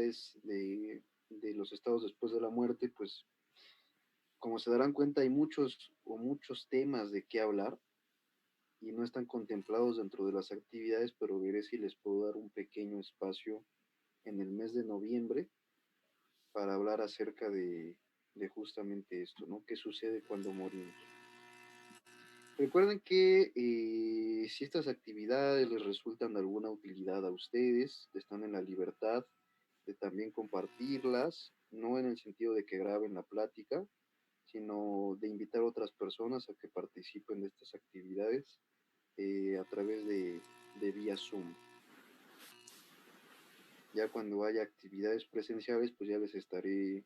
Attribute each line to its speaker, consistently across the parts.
Speaker 1: actividades de los estados después de la muerte, pues como se darán cuenta hay muchos temas de qué hablar y no están contemplados dentro de las actividades, pero veré si les puedo dar un pequeño espacio en el mes de noviembre para hablar acerca de justamente esto, ¿no? ¿Qué sucede cuando morimos? Recuerden que si estas actividades les resultan de alguna utilidad a ustedes, están en la libertad de también compartirlas, no en el sentido de que graben la plática, sino de invitar a otras personas a que participen de estas actividades a través de vía Zoom. Ya cuando haya actividades presenciales, pues ya les estaré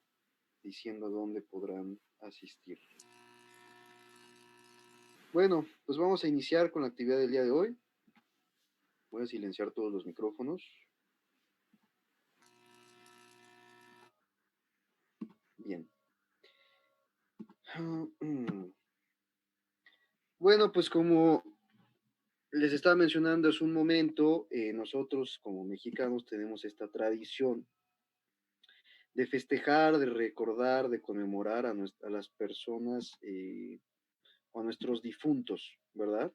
Speaker 1: diciendo dónde podrán asistir. Bueno, pues vamos a iniciar con la actividad del día de hoy. Voy a silenciar todos los micrófonos. Bien. Bueno, pues como les estaba mencionando hace un momento, nosotros como mexicanos tenemos esta tradición de festejar, de recordar, de conmemorar a las personas o a nuestros difuntos, ¿verdad?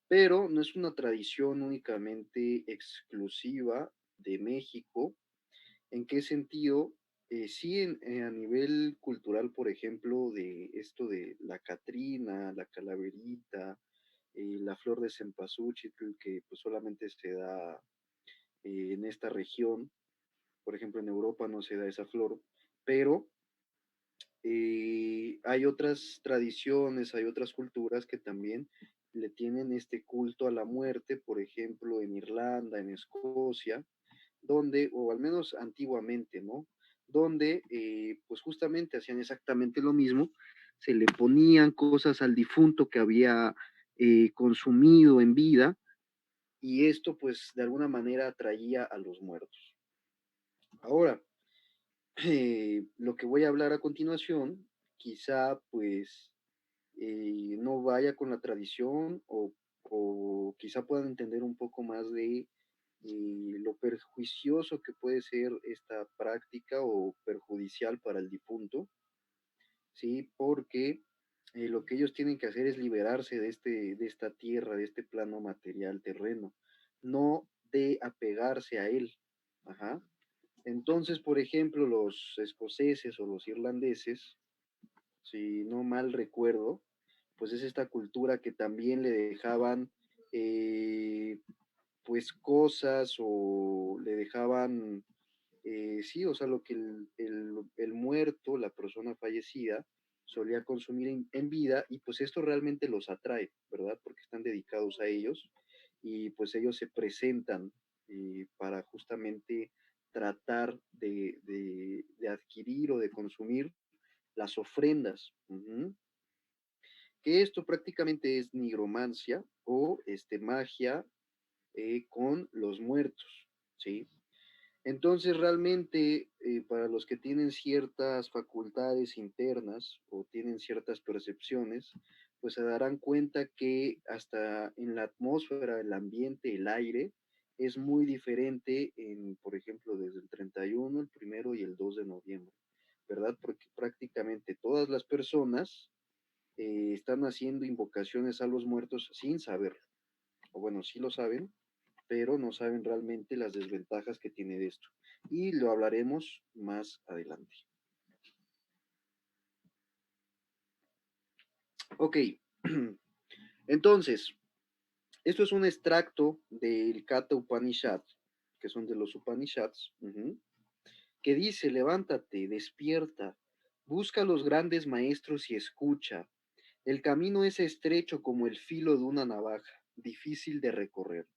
Speaker 1: Pero no es una tradición únicamente exclusiva de México. ¿En qué sentido? Sí, a nivel cultural, por ejemplo, de esto de la Catrina, la calaverita, la flor de cempasúchil, que pues solamente se da en esta región. Por ejemplo, en Europa no se da esa flor, pero hay otras tradiciones, hay otras culturas que también le tienen este culto a la muerte, por ejemplo, en Irlanda, en Escocia, donde, o al menos antiguamente, ¿no? Donde, pues justamente hacían exactamente lo mismo, se le ponían cosas al difunto que había consumido en vida, y esto, pues, de alguna manera atraía a los muertos. Ahora, lo que voy a hablar a continuación, quizá, pues, no vaya con la tradición o quizá puedan entender un poco más de lo perjuicioso que puede ser esta práctica o perjudicial para el difunto, ¿sí? Porque lo que ellos tienen que hacer es liberarse de esta tierra, de este plano material terreno, no de apegarse a él. Ajá. Entonces, por ejemplo, los escoceses o los irlandeses, si no mal recuerdo, pues es esta cultura que también le dejaban pues cosas o le dejaban, sí, o sea, lo que el muerto, la persona fallecida, solía consumir en vida y pues esto realmente los atrae, ¿verdad? Porque están dedicados a ellos y pues ellos se presentan para justamente tratar de adquirir o de consumir las ofrendas. Ujú. Que esto prácticamente es nigromancia o magia con los muertos, ¿sí? Entonces, realmente, para los que tienen ciertas facultades internas o tienen ciertas percepciones, pues se darán cuenta que hasta en la atmósfera, el ambiente, el aire, es muy diferente en, por ejemplo, desde el 31, el primero y el 2 de noviembre, ¿verdad? Porque prácticamente todas las personas están haciendo invocaciones a los muertos sin saberlo. O bueno, sí lo saben, pero no saben realmente las desventajas que tiene esto. Y lo hablaremos más adelante. Ok, entonces, esto es un extracto del Katha Upanishad, que son de los Upanishads, que dice, levántate, despierta, busca a los grandes maestros y escucha. El camino es estrecho como el filo de una navaja, difícil de recorrer.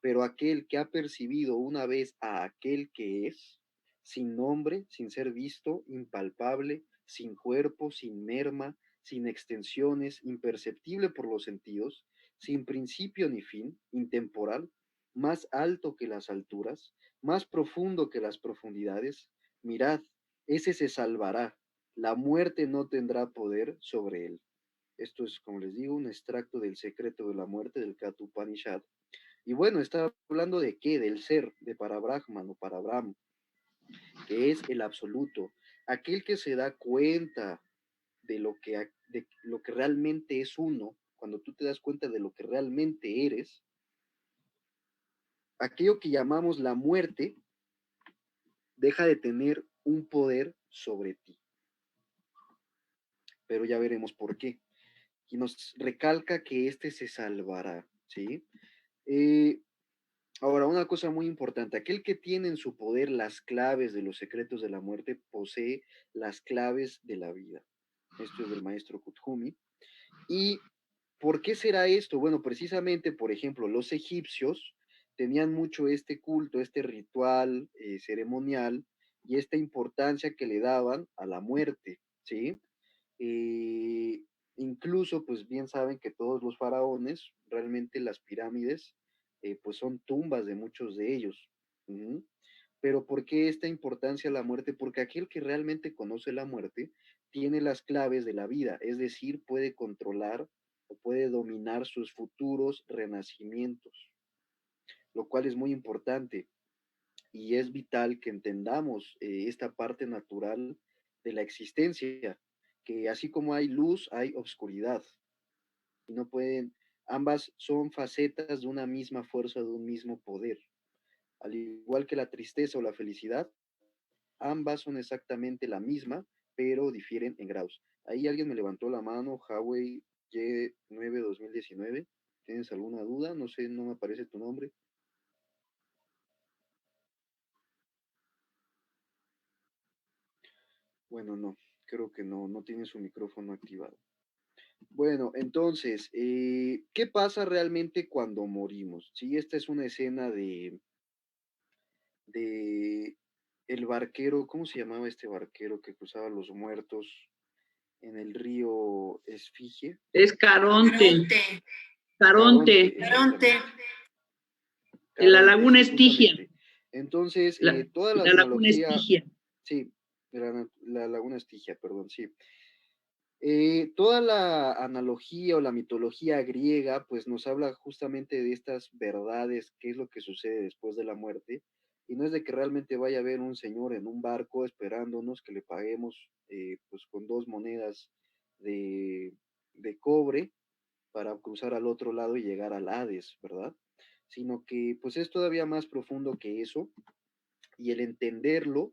Speaker 1: Pero aquel que ha percibido una vez a aquel que es, sin nombre, sin ser visto, impalpable, sin cuerpo, sin merma, sin extensiones, imperceptible por los sentidos, sin principio ni fin, intemporal, más alto que las alturas, más profundo que las profundidades, mirad, ese se salvará, la muerte no tendrá poder sobre él. Esto es, como les digo, un extracto del secreto de la muerte del Katha Upanishad. Y bueno, está hablando de qué, del ser, de Parabrahman o Parabrahma. que es el absoluto, aquel que se da cuenta de lo que realmente es uno, cuando tú te das cuenta de lo que realmente eres, aquello que llamamos la muerte deja de tener un poder sobre ti. Pero ya veremos por qué. Y nos recalca que éste se salvará, ¿sí? Eh, Ahora, una cosa muy importante, aquel que tiene en su poder las claves de los secretos de la muerte posee las claves de la vida. Esto es del maestro Kuthumi. ¿Y por qué será esto? Bueno, precisamente, por ejemplo, los egipcios tenían mucho este culto, este ritual ceremonial y esta importancia que le daban a la muerte, ¿sí? Eh, Incluso, pues bien saben que todos los faraones, realmente las pirámides, pues son tumbas de muchos de ellos. Ujú. Pero ¿por qué esta importancia a la muerte? Porque aquel que realmente conoce la muerte tiene las claves de la vida, es decir, puede controlar o puede dominar sus futuros renacimientos, lo cual es muy importante y es vital que entendamos esta parte natural de la existencia, que así como hay luz, hay obscuridad, y no pueden, ambas son facetas de una misma fuerza, de un mismo poder. Al igual que la tristeza o la felicidad, ambas son exactamente la misma, pero difieren en grados. Ahí alguien me levantó la mano, Huawei Y9 2019. ¿Tienes alguna duda? No sé, no me aparece tu nombre. Bueno, no, creo que no, no tiene su micrófono activado. Bueno, entonces, ¿qué pasa realmente cuando morimos? Sí, esta es una escena de el barquero, ¿cómo se llamaba este barquero que cruzaba los muertos en el río Esfinge?
Speaker 2: Es Caronte,
Speaker 1: Caronte,
Speaker 2: Caronte,
Speaker 1: exactamente.
Speaker 2: en la
Speaker 1: Caronte,
Speaker 2: laguna
Speaker 1: sí,
Speaker 2: Estigia,
Speaker 1: justamente. Entonces,
Speaker 2: la,
Speaker 1: toda la
Speaker 2: la laguna
Speaker 1: analogía,
Speaker 2: Estigia.
Speaker 1: sí, la laguna Estigia, perdón, sí. Toda la analogía o la mitología griega, pues nos habla justamente de estas verdades, qué es lo que sucede después de la muerte, y no es de que realmente vaya a haber un señor en un barco esperándonos que le paguemos pues con dos monedas de, de cobre para cruzar al otro lado y llegar al Hades, ¿verdad? Sino que pues es todavía más profundo que eso, y el entenderlo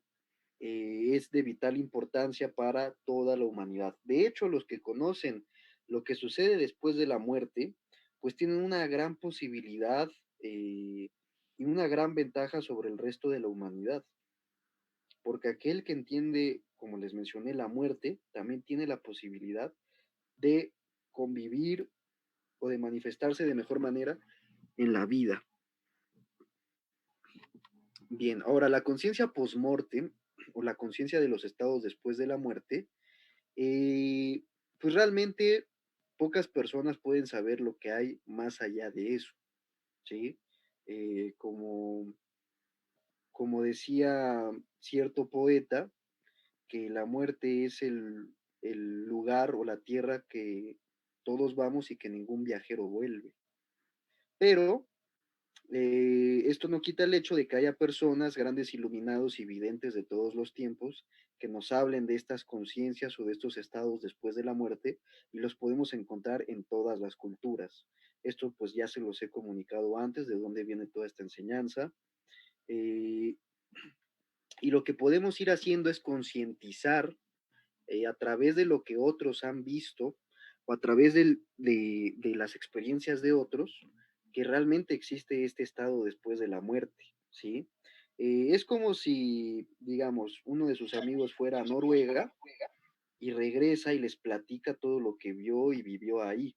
Speaker 1: es de vital importancia para toda la humanidad. De hecho, los que conocen lo que sucede después de la muerte, pues tienen una gran posibilidad y una gran ventaja sobre el resto de la humanidad, porque aquel que entiende, como les mencioné, la muerte, también tiene la posibilidad de convivir o de manifestarse de mejor manera en la vida. Bien, ahora la conciencia post-mortem o la conciencia de los estados después de la muerte, eh, pues realmente pocas personas pueden saber lo que hay más allá de eso, ¿sí? Eh, como, como decía cierto poeta, que la muerte es el lugar o la tierra que todos vamos y que ningún viajero vuelve. Pero esto no quita el hecho de que haya personas, grandes iluminados y videntes de todos los tiempos, que nos hablen de estas conciencias o de estos estados después de la muerte, y los podemos encontrar en todas las culturas. Esto pues ya se los he comunicado antes, de dónde viene toda esta enseñanza. Eh, y lo que podemos ir haciendo es concientizar a través de lo que otros han visto o a través de las experiencias de otros, que realmente existe este estado después de la muerte, ¿sí? Es como si, digamos, uno de sus amigos fuera a Noruega y regresa y les platica todo lo que vio y vivió ahí.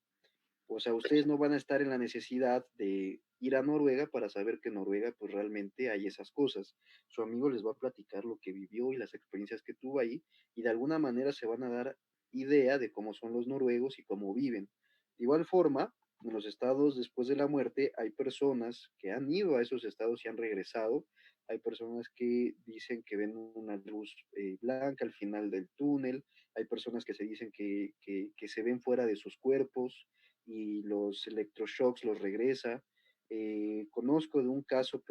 Speaker 1: O sea, ustedes no van a estar en la necesidad de ir a Noruega para saber que en Noruega pues realmente hay esas cosas. Su amigo les va a platicar lo que vivió y las experiencias que tuvo ahí y de alguna manera se van a dar idea de cómo son los noruegos y cómo viven. De igual forma, en los estados después de la muerte hay personas que han ido a esos estados y han regresado. Hay personas que dicen que ven una luz blanca al final del túnel. Hay personas que se dicen que se ven fuera de sus cuerpos y los electroshocks los regresa. Conozco de un caso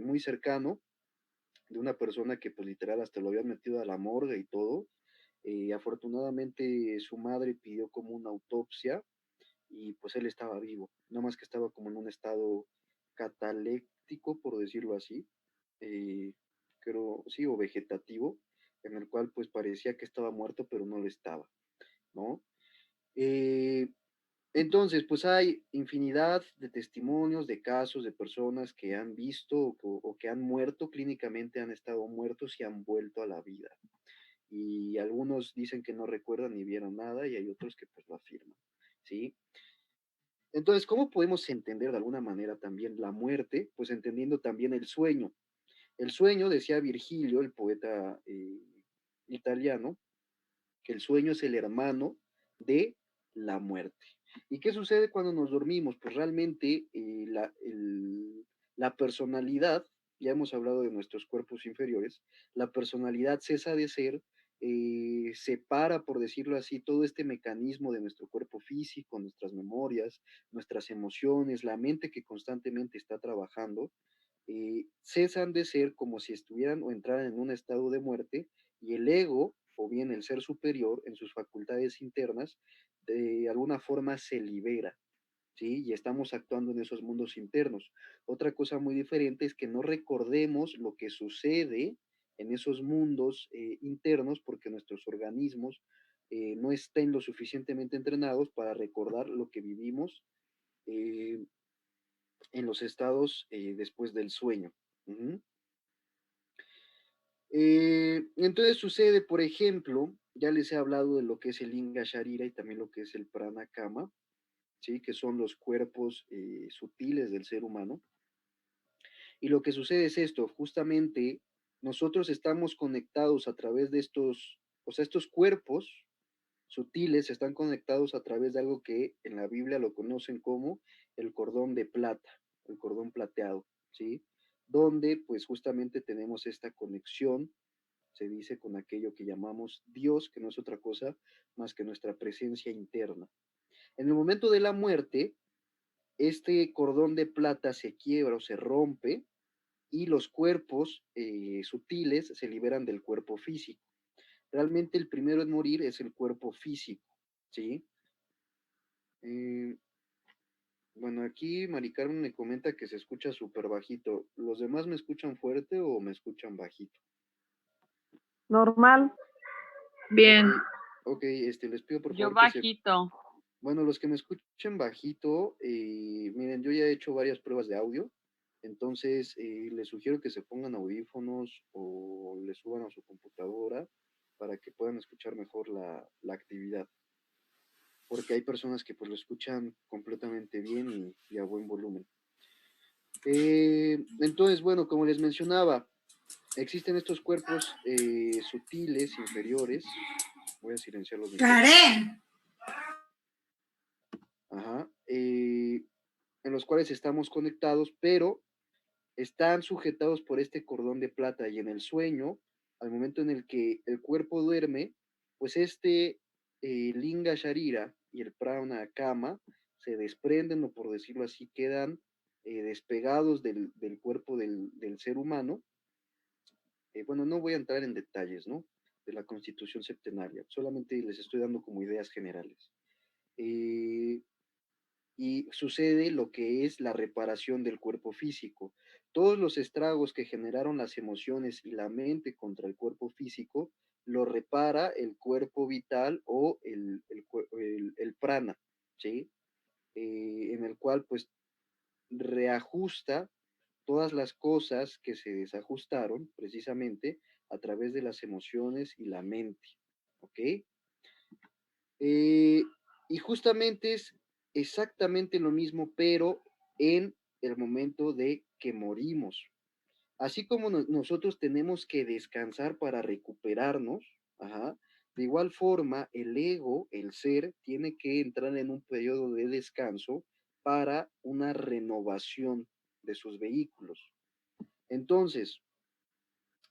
Speaker 1: muy cercano de una persona que pues literal hasta lo habían metido a la morgue y todo. Afortunadamente su madre pidió como una autopsia y pues él estaba vivo, nada más que estaba como en un estado cataléptico, por decirlo así, eh, creo, sí, o vegetativo, en el cual pues parecía que estaba muerto, pero no lo estaba, ¿no? Eh, entonces, pues hay infinidad de testimonios, de casos, de personas que han visto o que han muerto clínicamente, han estado muertos y han vuelto a la vida. Y algunos dicen que no recuerdan ni vieron nada y hay otros que pues lo afirman, ¿sí? Entonces, ¿cómo podemos entender de alguna manera también la muerte? Pues entendiendo también el sueño. El sueño, decía Virgilio, el poeta italiano, que el sueño es el hermano de la muerte. ¿Y qué sucede cuando nos dormimos? Pues realmente la personalidad, ya hemos hablado de nuestros cuerpos inferiores, la personalidad cesa de ser, separa, por decirlo así, todo este mecanismo de nuestro cuerpo físico, nuestras memorias, nuestras emociones, la mente que constantemente está trabajando, cesan de ser como si estuvieran o entraran en un estado de muerte y el ego, o bien el ser superior, en sus facultades internas, de alguna forma se libera, ¿sí? Y estamos actuando en esos mundos internos. Otra cosa muy diferente es que no recordemos lo que sucede en esos mundos internos porque nuestros organismos no estén lo suficientemente entrenados para recordar lo que vivimos eh, en los estados después del sueño. Ujú. Entonces sucede, por ejemplo, ya les he hablado de lo que es el Inga Sharira y también lo que es el Prana Kama, ¿sí? Que son los cuerpos sutiles del ser humano. Y lo que sucede es esto, justamente nosotros estamos conectados a través de estos, o sea, estos cuerpos sutiles están conectados a través de algo que en la Biblia lo conocen como el cordón de plata, el cordón plateado, ¿sí? Donde pues justamente tenemos esta conexión, se dice, con aquello que llamamos Dios, que no es otra cosa más que nuestra presencia interna. En el momento de la muerte, este cordón de plata se quiebra o se rompe y los cuerpos sutiles se liberan del cuerpo físico. Realmente el primero en morir es el cuerpo físico, ¿sí? Eh, bueno, aquí Mari Carmen me comenta que se escucha súper bajito. ¿Los demás me escuchan fuerte o me escuchan bajito?
Speaker 3: Normal.
Speaker 2: Bien.
Speaker 1: Ok, les pido por
Speaker 2: Yo
Speaker 1: favor que se...
Speaker 2: bajito.
Speaker 1: Bueno, los que me escuchen bajito, miren, yo ya he hecho varias pruebas de audio, entonces les sugiero que se pongan audífonos o le suban a su computadora para que puedan escuchar mejor la actividad, porque hay personas que pues lo escuchan completamente bien y a buen volumen. Entonces, bueno, como les mencionaba, existen estos cuerpos sutiles, inferiores. Voy a silenciar los micrófonos.
Speaker 4: Karen.
Speaker 1: Ajá. En los cuales estamos conectados, pero están sujetados por este cordón de plata y en el sueño, al momento en el que el cuerpo duerme, pues este Linga Sharira y el Prana Kama se desprenden, o por decirlo así, quedan despegados del cuerpo del ser humano. Bueno, no voy a entrar en detalles, ¿no? De la constitución septenaria, solamente les estoy dando como ideas generales. Eh, y sucede lo que es la reparación del cuerpo físico. Todos los estragos que generaron las emociones y la mente contra el cuerpo físico lo repara el cuerpo vital o el prana, ¿sí? En el cual pues reajusta todas las cosas que se desajustaron precisamente a través de las emociones y la mente, ¿ok? Eh, y justamente es exactamente lo mismo, pero en el momento de que morimos. Así como nosotros tenemos que descansar para recuperarnos, ajá, de igual forma el ego, el ser, tiene que entrar en un periodo de descanso para una renovación de sus vehículos. Entonces,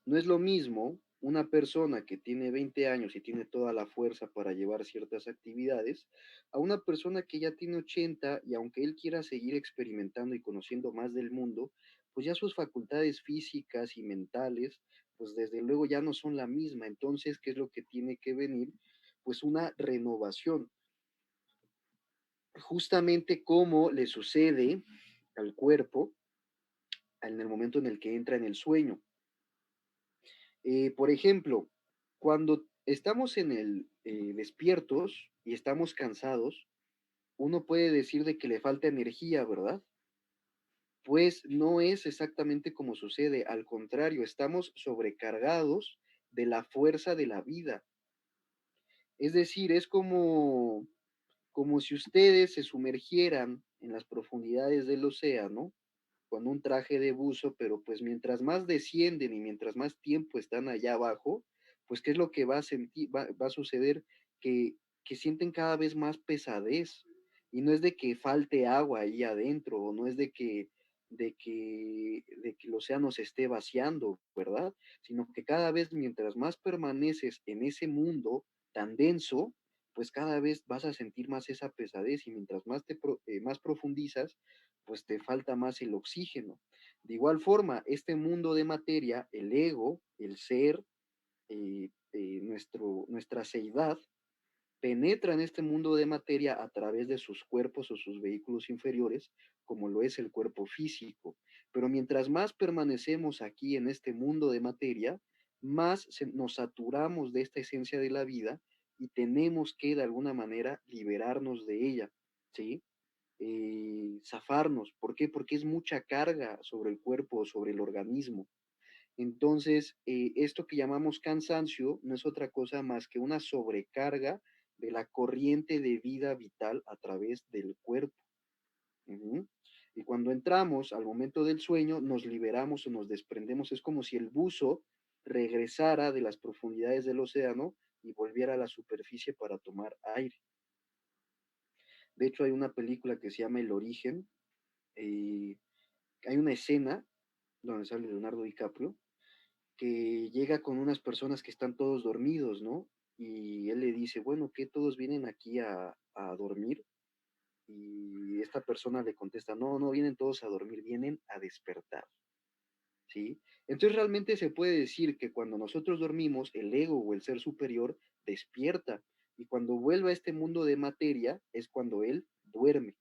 Speaker 1: no es lo mismo una persona que tiene 20 años y tiene toda la fuerza para llevar ciertas actividades a una persona que ya tiene 80 y aunque él quiera seguir experimentando y conociendo más del mundo, pues ya sus facultades físicas y mentales, pues desde luego ya no son la misma. Entonces, ¿qué es lo que tiene que venir? Pues una renovación, justamente como le sucede al cuerpo en el momento en el que entra en el sueño. Por ejemplo, cuando estamos en el despiertos y estamos cansados, uno puede decir de que le falta energía, ¿verdad? Pues no es exactamente como sucede, al contrario, estamos sobrecargados de la fuerza de la vida. Es decir, es como si ustedes se sumergieran en las profundidades del océano con un traje de buzo, pero pues mientras más descienden y mientras más tiempo están allá abajo, pues qué es lo que va a sentir, va a suceder que sienten cada vez más pesadez. Y no es de que falte agua ahí adentro, o no es de que el océano se esté vaciando, ¿verdad? Sino que cada vez mientras más permaneces en ese mundo tan denso, pues cada vez vas a sentir más esa pesadez y mientras más profundizas, pues te falta más el oxígeno. De igual forma, este mundo de materia, el ego, el ser, nuestra seidad, penetra en este mundo de materia a través de sus cuerpos o sus vehículos inferiores, como lo es el cuerpo físico. Pero mientras más permanecemos aquí en este mundo de materia, más nos saturamos de esta esencia de la vida y tenemos que de alguna manera liberarnos de ella, ¿sí? Zafarnos. ¿Por qué? Porque es mucha carga sobre el cuerpo, sobre el organismo. Entonces, esto que llamamos cansancio no es otra cosa más que una sobrecarga de la corriente de vida vital a través del cuerpo. Ujú. Y cuando entramos al momento del sueño, nos liberamos o nos desprendemos. Es como si el buzo regresara de las profundidades del océano y volviera a la superficie para tomar aire. De hecho, hay una película que se llama El Origen. eh, Hay una escena donde sale Leonardo DiCaprio que llega con unas personas que están todos dormidos, ¿no? Y él le dice, bueno, ¿qué todos vienen aquí a dormir? Y esta persona le contesta, no, no vienen todos a dormir, vienen a despertar, ¿sí? Entonces realmente se puede decir que cuando nosotros dormimos, el ego o el ser superior despierta, y cuando vuelve a este mundo de materia es cuando él duerme.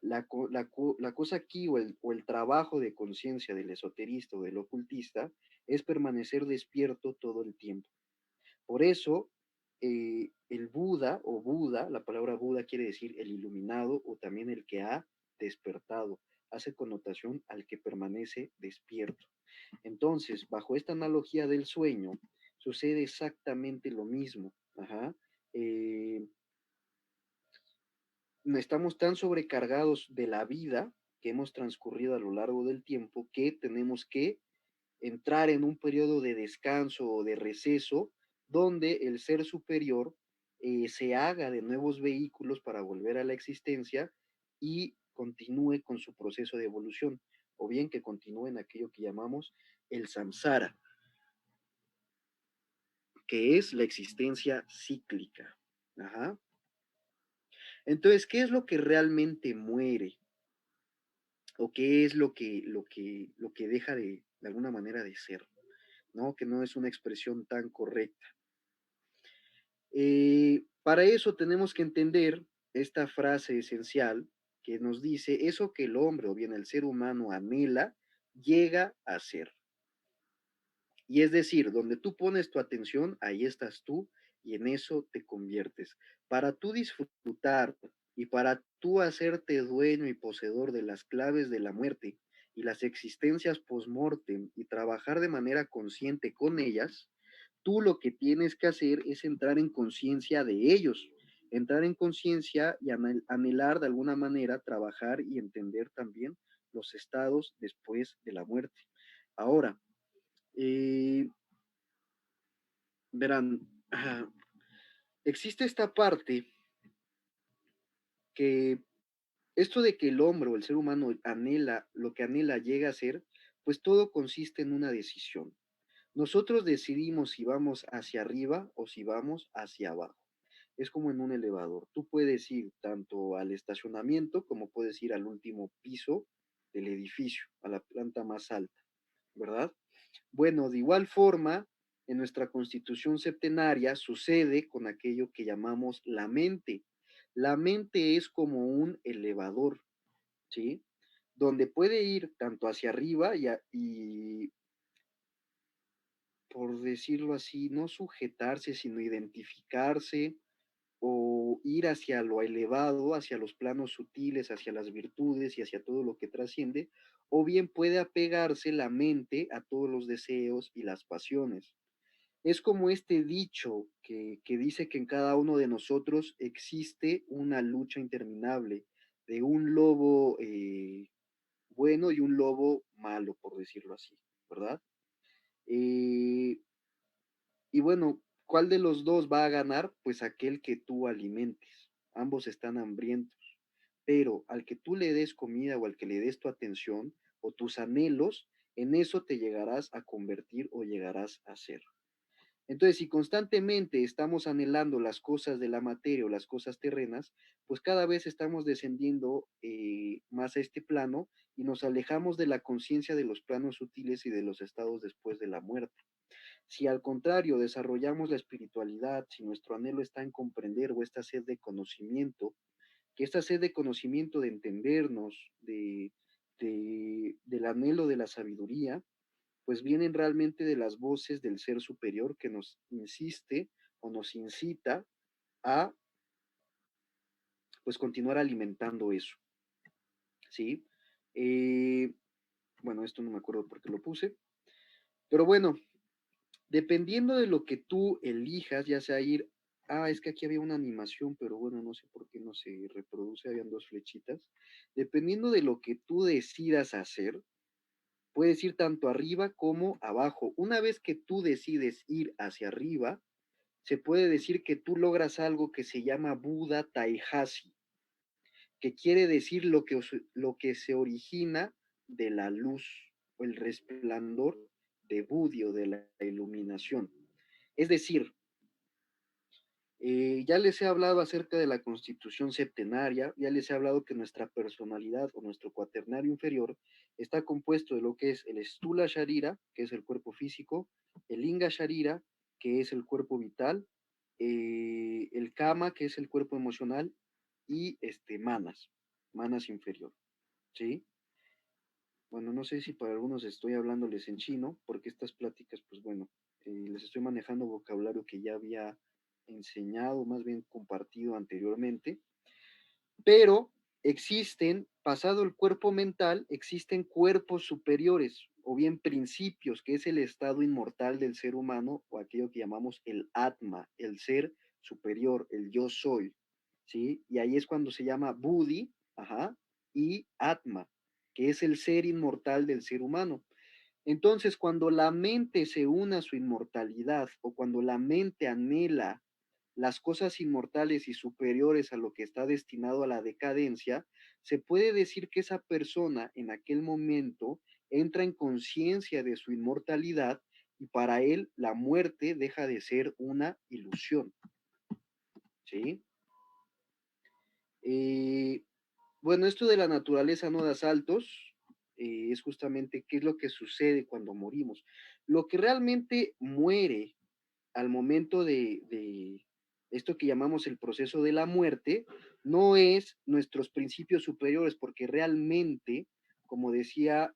Speaker 1: La cosa aquí o el trabajo de conciencia del esoterista o del ocultista es permanecer despierto todo el tiempo. Por eso, el Buda o Buda, la palabra Buda quiere decir el iluminado o también el que ha despertado, hace connotación al que permanece despierto. Entonces, bajo esta analogía del sueño, sucede exactamente lo mismo. Ajá. Eh, Estamos tan sobrecargados de la vida que hemos transcurrido a lo largo del tiempo que tenemos que entrar en un periodo de descanso o de receso donde el ser superior se haga de nuevos vehículos para volver a la existencia y continúe con su proceso de evolución, o bien que continúe en aquello que llamamos el samsara, que es la existencia cíclica. Ajá. Entonces, ¿qué es lo que realmente muere? ¿O qué es lo que deja de alguna manera de ser? ¿No? Que no es una expresión tan correcta. Para eso tenemos que entender esta frase esencial que nos dice, eso que el hombre o bien el ser humano anhela, llega a ser. Y es decir, donde tú pones tu atención, ahí estás tú y en eso te conviertes. Para tú disfrutar y para tú hacerte dueño y poseedor de las claves de la muerte y las existencias post-mortem y trabajar de manera consciente con ellas, tú lo que tienes que hacer es entrar en conciencia de ellos, entrar en conciencia y anhelar de alguna manera trabajar y entender también los estados después de la muerte. Ahora, eh, verán, existe esta parte que esto de que el hombre o el ser humano anhela, lo que anhela llega a ser, pues todo consiste en una decisión. Nosotros decidimos si vamos hacia arriba o si vamos hacia abajo. Es como en un elevador. Tú puedes ir tanto al estacionamiento como puedes ir al último piso del edificio, a la planta más alta, ¿verdad? Bueno, de igual forma, en nuestra constitución septenaria sucede con aquello que llamamos la mente. La mente es como un elevador, ¿sí? Donde puede ir tanto hacia arriba y, por decirlo así, no sujetarse, sino identificarse o ir hacia lo elevado, hacia los planos sutiles, hacia las virtudes y hacia todo lo que trasciende, o bien puede apegarse la mente a todos los deseos y las pasiones. Es como este dicho que dice que en cada uno de nosotros existe una lucha interminable de un lobo bueno y un lobo malo, por decirlo así, ¿verdad? Eh, y bueno, ¿cuál de los dos va a ganar? Pues aquel que tú alimentes. Ambos están hambrientos, pero al que tú le des comida o al que le des tu atención o tus anhelos, en eso te llegarás a convertir o llegarás a ser. Entonces, si constantemente estamos anhelando las cosas de la materia o las cosas terrenas, pues cada vez estamos descendiendo más a este plano y nos alejamos de la conciencia de los planos sutiles y de los estados después de la muerte. Si al contrario desarrollamos la espiritualidad, si nuestro anhelo está en comprender o esta sed de conocimiento, que esta sed de conocimiento, de entendernos, del anhelo de la sabiduría, pues vienen realmente de las voces del ser superior que nos insiste o nos incita a pues continuar alimentando eso, ¿sí? Eh, bueno, esto no me acuerdo por qué lo puse, pero bueno, dependiendo de lo que tú elijas, ya sea ir, es que aquí había una animación, pero bueno, no sé por qué no se reproduce, habían dos flechitas, dependiendo de lo que tú decidas hacer, puedes ir tanto arriba como abajo. Una vez que tú decides ir hacia arriba, se puede decir que tú logras algo que se llama Buda Taihasi, que quiere decir lo que se origina de la luz o el resplandor de Budio, de la iluminación. Es decir, ya les he hablado acerca de la constitución septenaria, ya les he hablado que nuestra personalidad o nuestro cuaternario inferior está compuesto de lo que es el Stula Sharira, que es el cuerpo físico, el Inga Sharira, que es el cuerpo vital, el Kama, que es el cuerpo emocional, y Manas inferior, ¿sí? Bueno, no sé si para algunos estoy hablándoles en chino, porque estas pláticas, pues bueno, les estoy manejando vocabulario que ya había enseñado, más bien compartido anteriormente, pero existen, pasado el cuerpo mental, existen cuerpos superiores, o bien principios, que es el estado inmortal del ser humano, o aquello que llamamos el Atma, el ser superior, el yo soy, ¿sí? Y ahí es cuando se llama Buddhi, ajá, y Atma, que es el ser inmortal del ser humano. Entonces, cuando la mente se une a su inmortalidad o cuando la mente anhela las cosas inmortales y superiores a lo que está destinado a la decadencia, se puede decir que esa persona en aquel momento entra en conciencia de su inmortalidad y para él la muerte deja de ser una ilusión, ¿sí? Eh, bueno, esto de la naturaleza no da saltos, es justamente qué es lo que sucede cuando morimos. Lo que realmente muere al momento de esto que llamamos el proceso de la muerte, no es nuestros principios superiores, porque realmente, como decía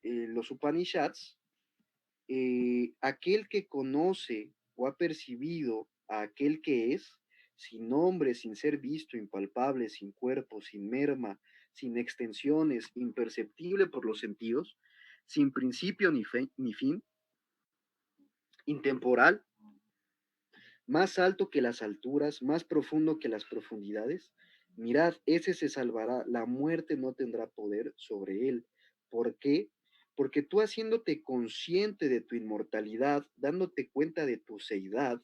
Speaker 1: los Upanishads, aquel que conoce o ha percibido a aquel que es, sin nombre, sin ser visto, impalpable, sin cuerpo, sin merma, sin extensiones, imperceptible por los sentidos, sin principio ni fin, intemporal, más alto que las alturas, más profundo que las profundidades. Mirad, ese se salvará, la muerte no tendrá poder sobre él. ¿Por qué? Porque tú haciéndote consciente de tu inmortalidad, dándote cuenta de tu seidad,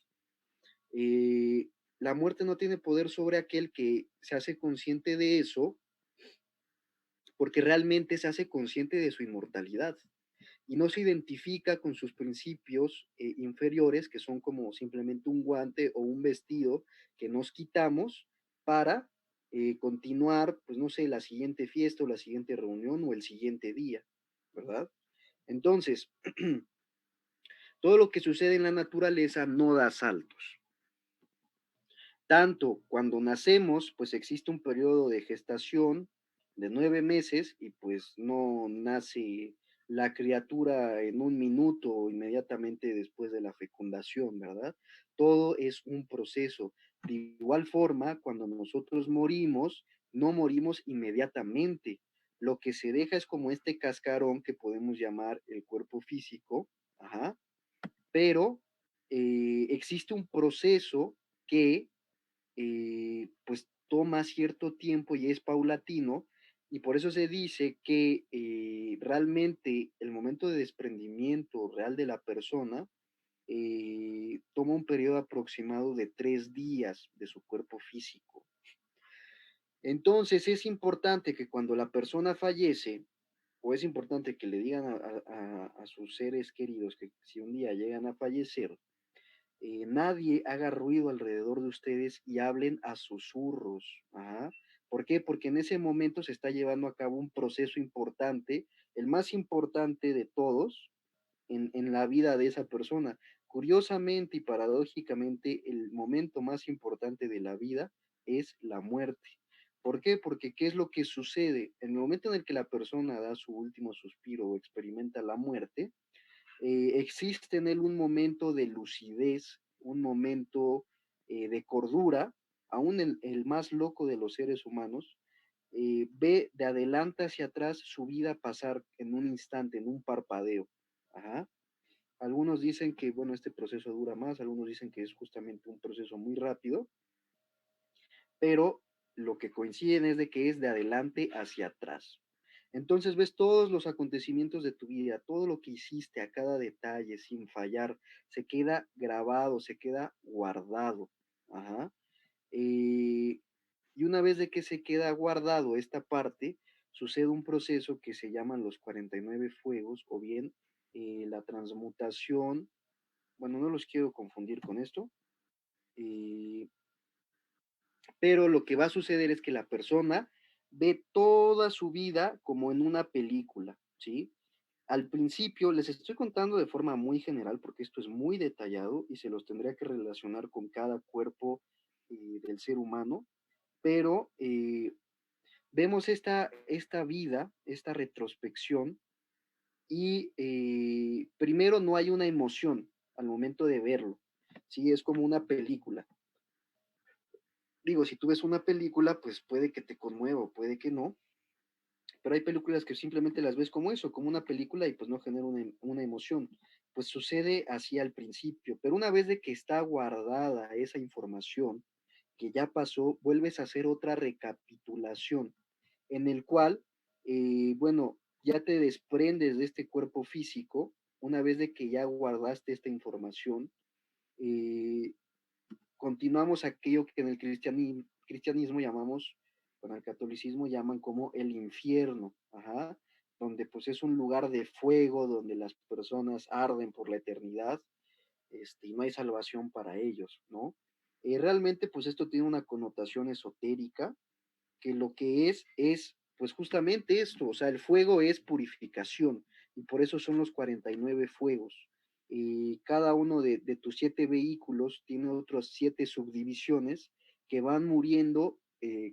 Speaker 1: eh, la muerte no tiene poder sobre aquel que se hace consciente de eso, porque realmente se hace consciente de su inmortalidad y no se identifica con sus principios inferiores, que son como simplemente un guante o un vestido que nos quitamos para continuar, pues no sé, la siguiente fiesta o la siguiente reunión o el siguiente día, ¿verdad? Entonces, todo lo que sucede en la naturaleza no da saltos. Tanto cuando nacemos, pues existe un periodo de gestación de 9 meses y pues no nace la criatura en un minuto o inmediatamente después de la fecundación, ¿verdad? Todo es un proceso. De igual forma, cuando nosotros morimos, no morimos inmediatamente. Lo que se deja es como este cascarón que podemos llamar el cuerpo físico, ajá, pero existe un proceso que pues toma cierto tiempo y es paulatino, y por eso se dice que realmente el momento de desprendimiento real de la persona toma un periodo aproximado de 3 días de su cuerpo físico. Entonces es importante que cuando la persona fallece, o es importante que le digan a sus seres queridos que si un día llegan a fallecer, nadie haga ruido alrededor de ustedes y hablen a susurros. Ajá. ¿Por qué? Porque en ese momento se está llevando a cabo un proceso importante, el más importante de todos en la vida de esa persona. Curiosamente y paradójicamente, el momento más importante de la vida es la muerte. ¿Por qué? Porque ¿qué es lo que sucede? En el momento en el que la persona da su último suspiro o experimenta la muerte, existe en él un momento de lucidez, un momento de cordura, aún el más loco de los seres humanos, ve de adelante hacia atrás su vida pasar en un instante, en un parpadeo. Ajá. Algunos dicen que, bueno, este proceso dura más, algunos dicen que es justamente un proceso muy rápido, pero lo que coinciden es de que es de adelante hacia atrás. Entonces ves todos los acontecimientos de tu vida, todo lo que hiciste a cada detalle, sin fallar, se queda grabado, se queda guardado. Ajá. Eh, y una vez de que se queda guardado esta parte, sucede un proceso que se llaman los 49 fuegos o bien la transmutación. Bueno, no los quiero confundir con esto, eh, pero lo que va a suceder es que la persona ve toda su vida como en una película, ¿sí? Al principio les estoy contando de forma muy general porque esto es muy detallado y se los tendría que relacionar con cada cuerpo del ser humano, pero vemos esta vida, esta retrospección y primero no hay una emoción al momento de verlo, ¿sí? Es como una película. Digo, si tú ves una película, pues puede que te conmueva, puede que no, pero hay películas que simplemente las ves como eso, como una película y pues no genera una emoción. Pues sucede así al principio, pero una vez de que está guardada esa información que ya pasó, vuelves a hacer otra recapitulación en el cual, bueno, ya te desprendes de este cuerpo físico, una vez de que ya guardaste esta información, eh, continuamos aquello que en el cristianismo llamamos, con el catolicismo llaman como el infierno, ajá, donde pues es un lugar de fuego, donde las personas arden por la eternidad, y no hay salvación para ellos, ¿no? Realmente pues esto tiene una connotación esotérica, que lo que es pues justamente esto, o sea, el fuego es purificación y por eso son los 49 fuegos. Cada uno de tus 7 vehículos tiene otras 7 subdivisiones que van muriendo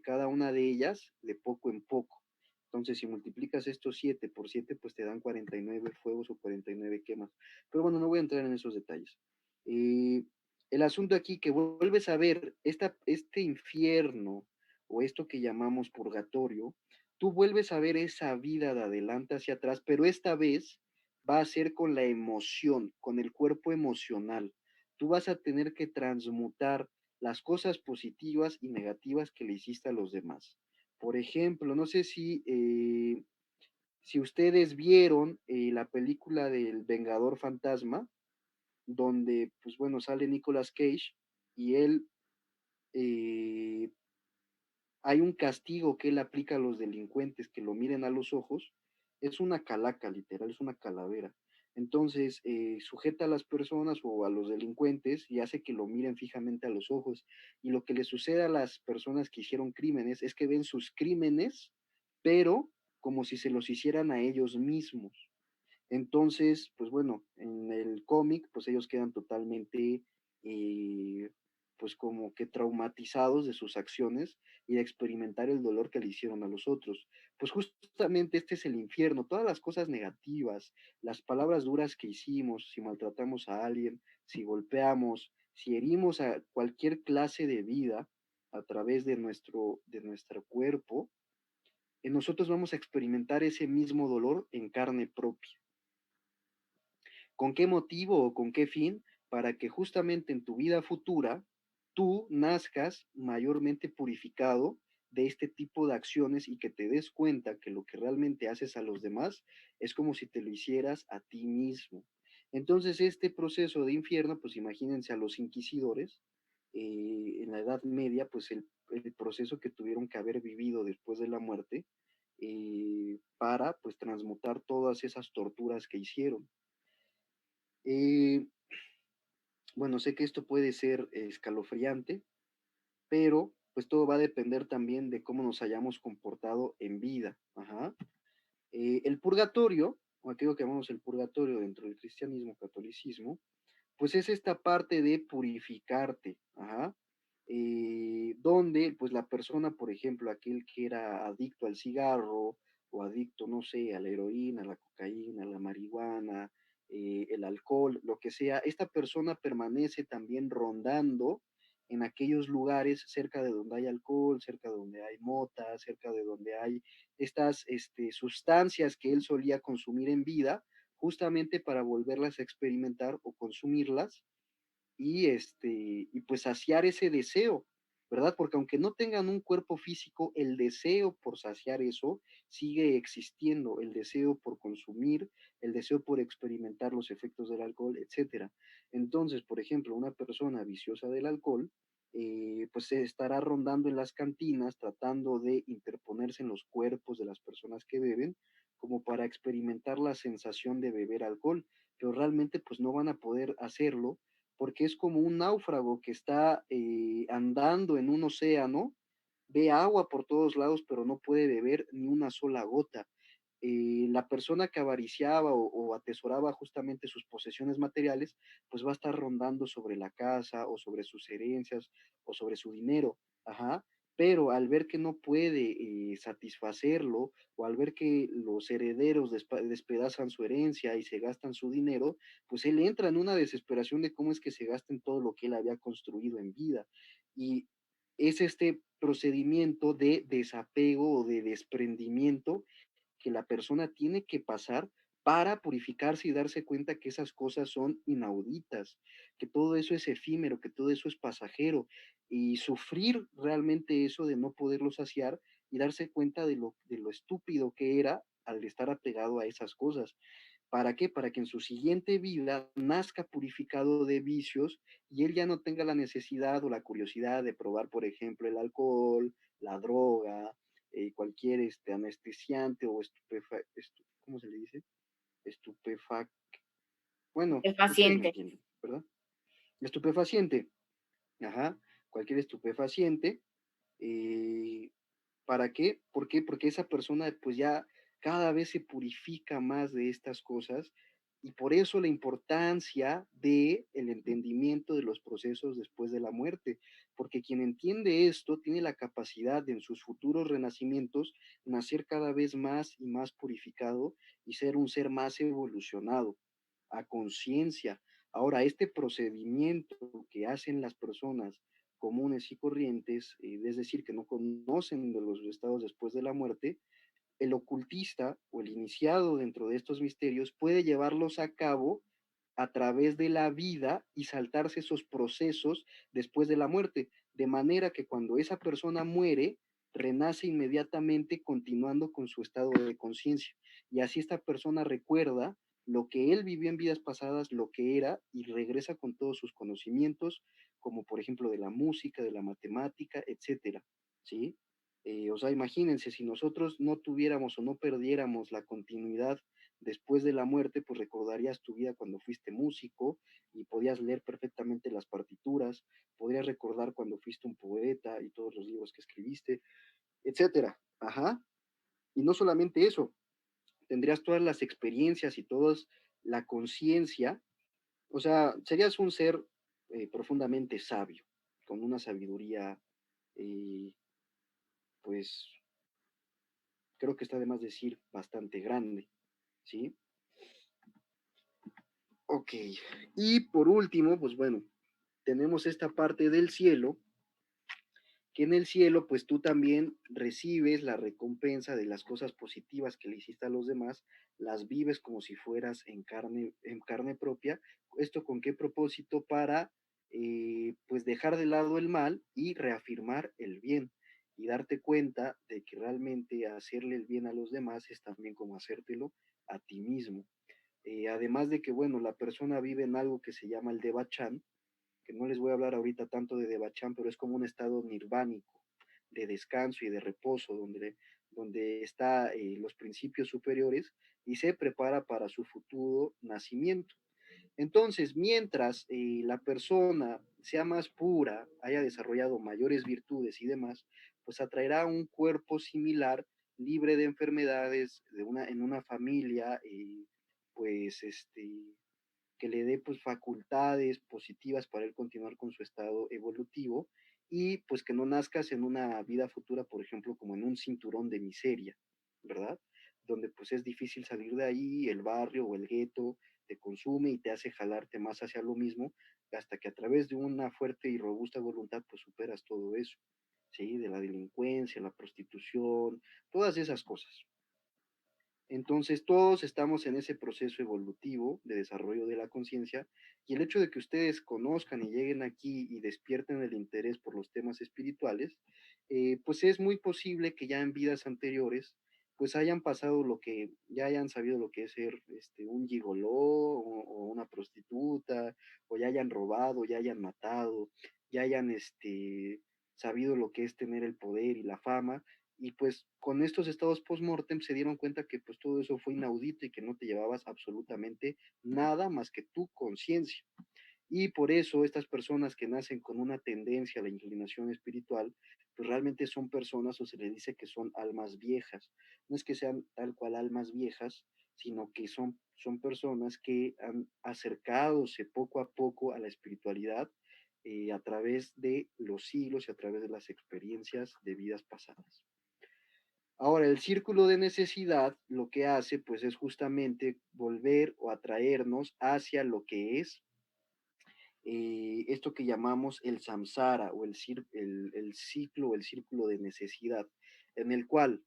Speaker 1: cada una de ellas de poco en poco. Entonces, si multiplicas estos 7 por 7, pues te dan 49 fuegos o 49 quemas. Pero bueno, no voy a entrar en esos detalles. Eh, el asunto aquí que vuelves a ver este infierno o esto que llamamos purgatorio, tú vuelves a ver esa vida de adelante hacia atrás, pero esta vez va a ser con la emoción, con el cuerpo emocional. Tú vas a tener que transmutar las cosas positivas y negativas que le hiciste a los demás. Por ejemplo, no sé si ustedes vieron la película del Vengador Fantasma, donde, pues bueno, sale Nicolas Cage y él eh, hay un castigo que él aplica a los delincuentes que lo miren a los ojos, es una calaca, literal, es una calavera. Entonces, sujeta a las personas o a los delincuentes y hace que lo miren fijamente a los ojos. Y lo que le sucede a las personas que hicieron crímenes es que ven sus crímenes, pero como si se los hicieran a ellos mismos. Entonces, pues bueno, en el cómic, pues ellos quedan totalmente, eh, pues como que traumatizados de sus acciones y de experimentar el dolor que le hicieron a los otros. Pues justamente este es el infierno, todas las cosas negativas, las palabras duras que hicimos, si maltratamos a alguien, si golpeamos, si herimos a cualquier clase de vida a través de nuestro cuerpo, nosotros vamos a experimentar ese mismo dolor en carne propia. ¿Con qué motivo o con qué fin? Para que justamente en tu vida futura tú nazcas mayormente purificado de este tipo de acciones y que te des cuenta que lo que realmente haces a los demás es como si te lo hicieras a ti mismo. Entonces, este proceso de infierno, pues imagínense a los inquisidores en la Edad Media, pues el proceso que tuvieron que haber vivido después de la muerte para pues transmutar todas esas torturas que hicieron. Eh, bueno, sé que esto puede ser escalofriante, pero pues todo va a depender también de cómo nos hayamos comportado en vida. Ajá. El purgatorio, o aquello que llamamos el purgatorio dentro del cristianismo, catolicismo, pues es esta parte de purificarte, ajá, donde pues la persona, por ejemplo, aquel que era adicto al cigarro o adicto, no sé, a la heroína, a la cocaína, a la marihuana, el alcohol, lo que sea, esta persona permanece también rondando en aquellos lugares cerca de donde hay alcohol, cerca de donde hay mota, cerca de donde hay estas sustancias que él solía consumir en vida, justamente para volverlas a experimentar o consumirlas y pues saciar ese deseo, ¿verdad? Porque aunque no tengan un cuerpo físico, el deseo por saciar eso sigue existiendo, el deseo por consumir, el deseo por experimentar los efectos del alcohol, etcétera. Entonces, por ejemplo, una persona viciosa del alcohol, pues se estará rondando en las cantinas tratando de interponerse en los cuerpos de las personas que beben, como para experimentar la sensación de beber alcohol, pero realmente pues no van a poder hacerlo porque es como un náufrago que está andando en un océano, ve agua por todos lados, pero no puede beber ni una sola gota. La persona que avariciaba o atesoraba justamente sus posesiones materiales, pues va a estar rondando sobre la casa o sobre sus herencias o sobre su dinero, ajá. Pero al ver que no puede satisfacerlo o al ver que los herederos despedazan su herencia y se gastan su dinero, pues él entra en una desesperación de cómo es que se gasten todo lo que él había construido en vida. Y es este procedimiento de desapego o de desprendimiento que la persona tiene que pasar para purificarse y darse cuenta que esas cosas son inauditas, que todo eso es efímero, que todo eso es pasajero, y sufrir realmente eso de no poderlo saciar y darse cuenta de lo estúpido que era al estar apegado a esas cosas. ¿Para qué? Para que en su siguiente vida nazca purificado de vicios y él ya no tenga la necesidad o la curiosidad de probar, por ejemplo, el alcohol, la droga, cualquier anestesiante o ¿cómo se le dice? Estupefac, bueno,
Speaker 2: El
Speaker 1: ustedes me
Speaker 2: paciente.
Speaker 1: entienden, ¿verdad? Estupefaciente, ajá, cualquier estupefaciente, eh, ¿para qué? ¿Por qué? Porque esa persona pues ya cada vez se purifica más de estas cosas y por eso la importancia de el entendimiento de los procesos después de la muerte, porque quien entiende esto tiene la capacidad de en sus futuros renacimientos nacer cada vez más y más purificado y ser un ser más evolucionado a conciencia. Ahora, este procedimiento que hacen las personas comunes y corrientes, es decir, que no conocen de los estados después de la muerte, el ocultista o el iniciado dentro de estos misterios puede llevarlos a cabo a través de la vida y saltarse esos procesos después de la muerte, de manera que cuando esa persona muere, renace inmediatamente continuando con su estado de conciencia. Y así esta persona recuerda lo que él vivió en vidas pasadas, lo que era, y regresa con todos sus conocimientos, como por ejemplo de la música, de la matemática, etcétera, ¿sí? O sea, imagínense, si nosotros no tuviéramos o no perdiéramos la continuidad después de la muerte, pues recordarías tu vida cuando fuiste músico y podías leer perfectamente las partituras, podrías recordar cuando fuiste un poeta y todos los libros que escribiste, etcétera. Ajá. Y no solamente eso, tendrías todas las experiencias y toda la conciencia, o sea, serías un ser profundamente sabio, con una sabiduría, eh, pues creo que está de más decir bastante grande, ¿sí? Ok, y por último, pues bueno, tenemos esta parte del cielo, que en el cielo pues tú también recibes la recompensa de las cosas positivas que le hiciste a los demás, las vives como si fueras en carne propia. ¿Esto con qué propósito? Para pues dejar de lado el mal y reafirmar el bien y darte cuenta de que realmente hacerle el bien a los demás es también como hacértelo a ti mismo. Además de que, bueno, la persona vive en algo que se llama el Devachan, que no les voy a hablar ahorita tanto de Devachan, pero es como un estado nirvánico, de descanso y de reposo, donde está los principios superiores y se prepara para su futuro nacimiento. Entonces, mientras la persona sea más pura, haya desarrollado mayores virtudes y demás, pues atraerá un cuerpo similar, libre de enfermedades, en una familia, pues que le dé pues facultades positivas para él continuar con su estado evolutivo y pues que no nazcas en una vida futura, por ejemplo, como en un cinturón de miseria, ¿verdad? Donde pues es difícil salir de ahí, el barrio o el gueto te consume y te hace jalarte más hacia lo mismo, hasta que a través de una fuerte y robusta voluntad pues superas todo eso, ¿sí? De la delincuencia, la prostitución, todas esas cosas. Entonces, todos estamos en ese proceso evolutivo de desarrollo de la conciencia y el hecho de que ustedes conozcan y lleguen aquí y despierten el interés por los temas espirituales, pues es muy posible que ya en vidas anteriores pues hayan pasado lo que, ya hayan sabido lo que es ser un gigoló o una prostituta, o ya hayan robado, ya hayan matado, ya hayan sabido lo que es tener el poder y la fama, y pues con estos estados post-mortem se dieron cuenta que pues todo eso fue inaudito y que no te llevabas absolutamente nada más que tu conciencia. Y por eso estas personas que nacen con una tendencia a la inclinación espiritual, pues realmente son personas o se les dice que son almas viejas. No es que sean tal cual almas viejas, sino que son personas que han acercadose poco a poco a la espiritualidad a través de los siglos y a través de las experiencias de vidas pasadas. Ahora, el círculo de necesidad lo que hace, pues, es justamente volver o atraernos hacia lo que es esto que llamamos el samsara o el ciclo o el círculo de necesidad, en el cual,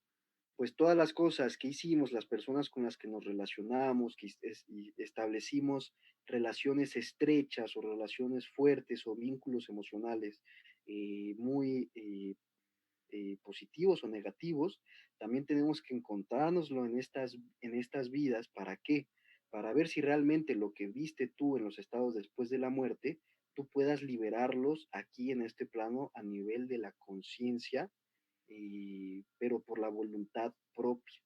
Speaker 1: pues, todas las cosas que hicimos, las personas con las que nos relacionamos, y establecimos relaciones estrechas o relaciones fuertes o vínculos emocionales muy positivos o negativos, también tenemos que encontrárnoslo en estas vidas. ¿Para qué? Para ver si realmente lo que viste tú en los estados después de la muerte, tú puedas liberarlos aquí en este plano a nivel de la conciencia, pero por la voluntad propia.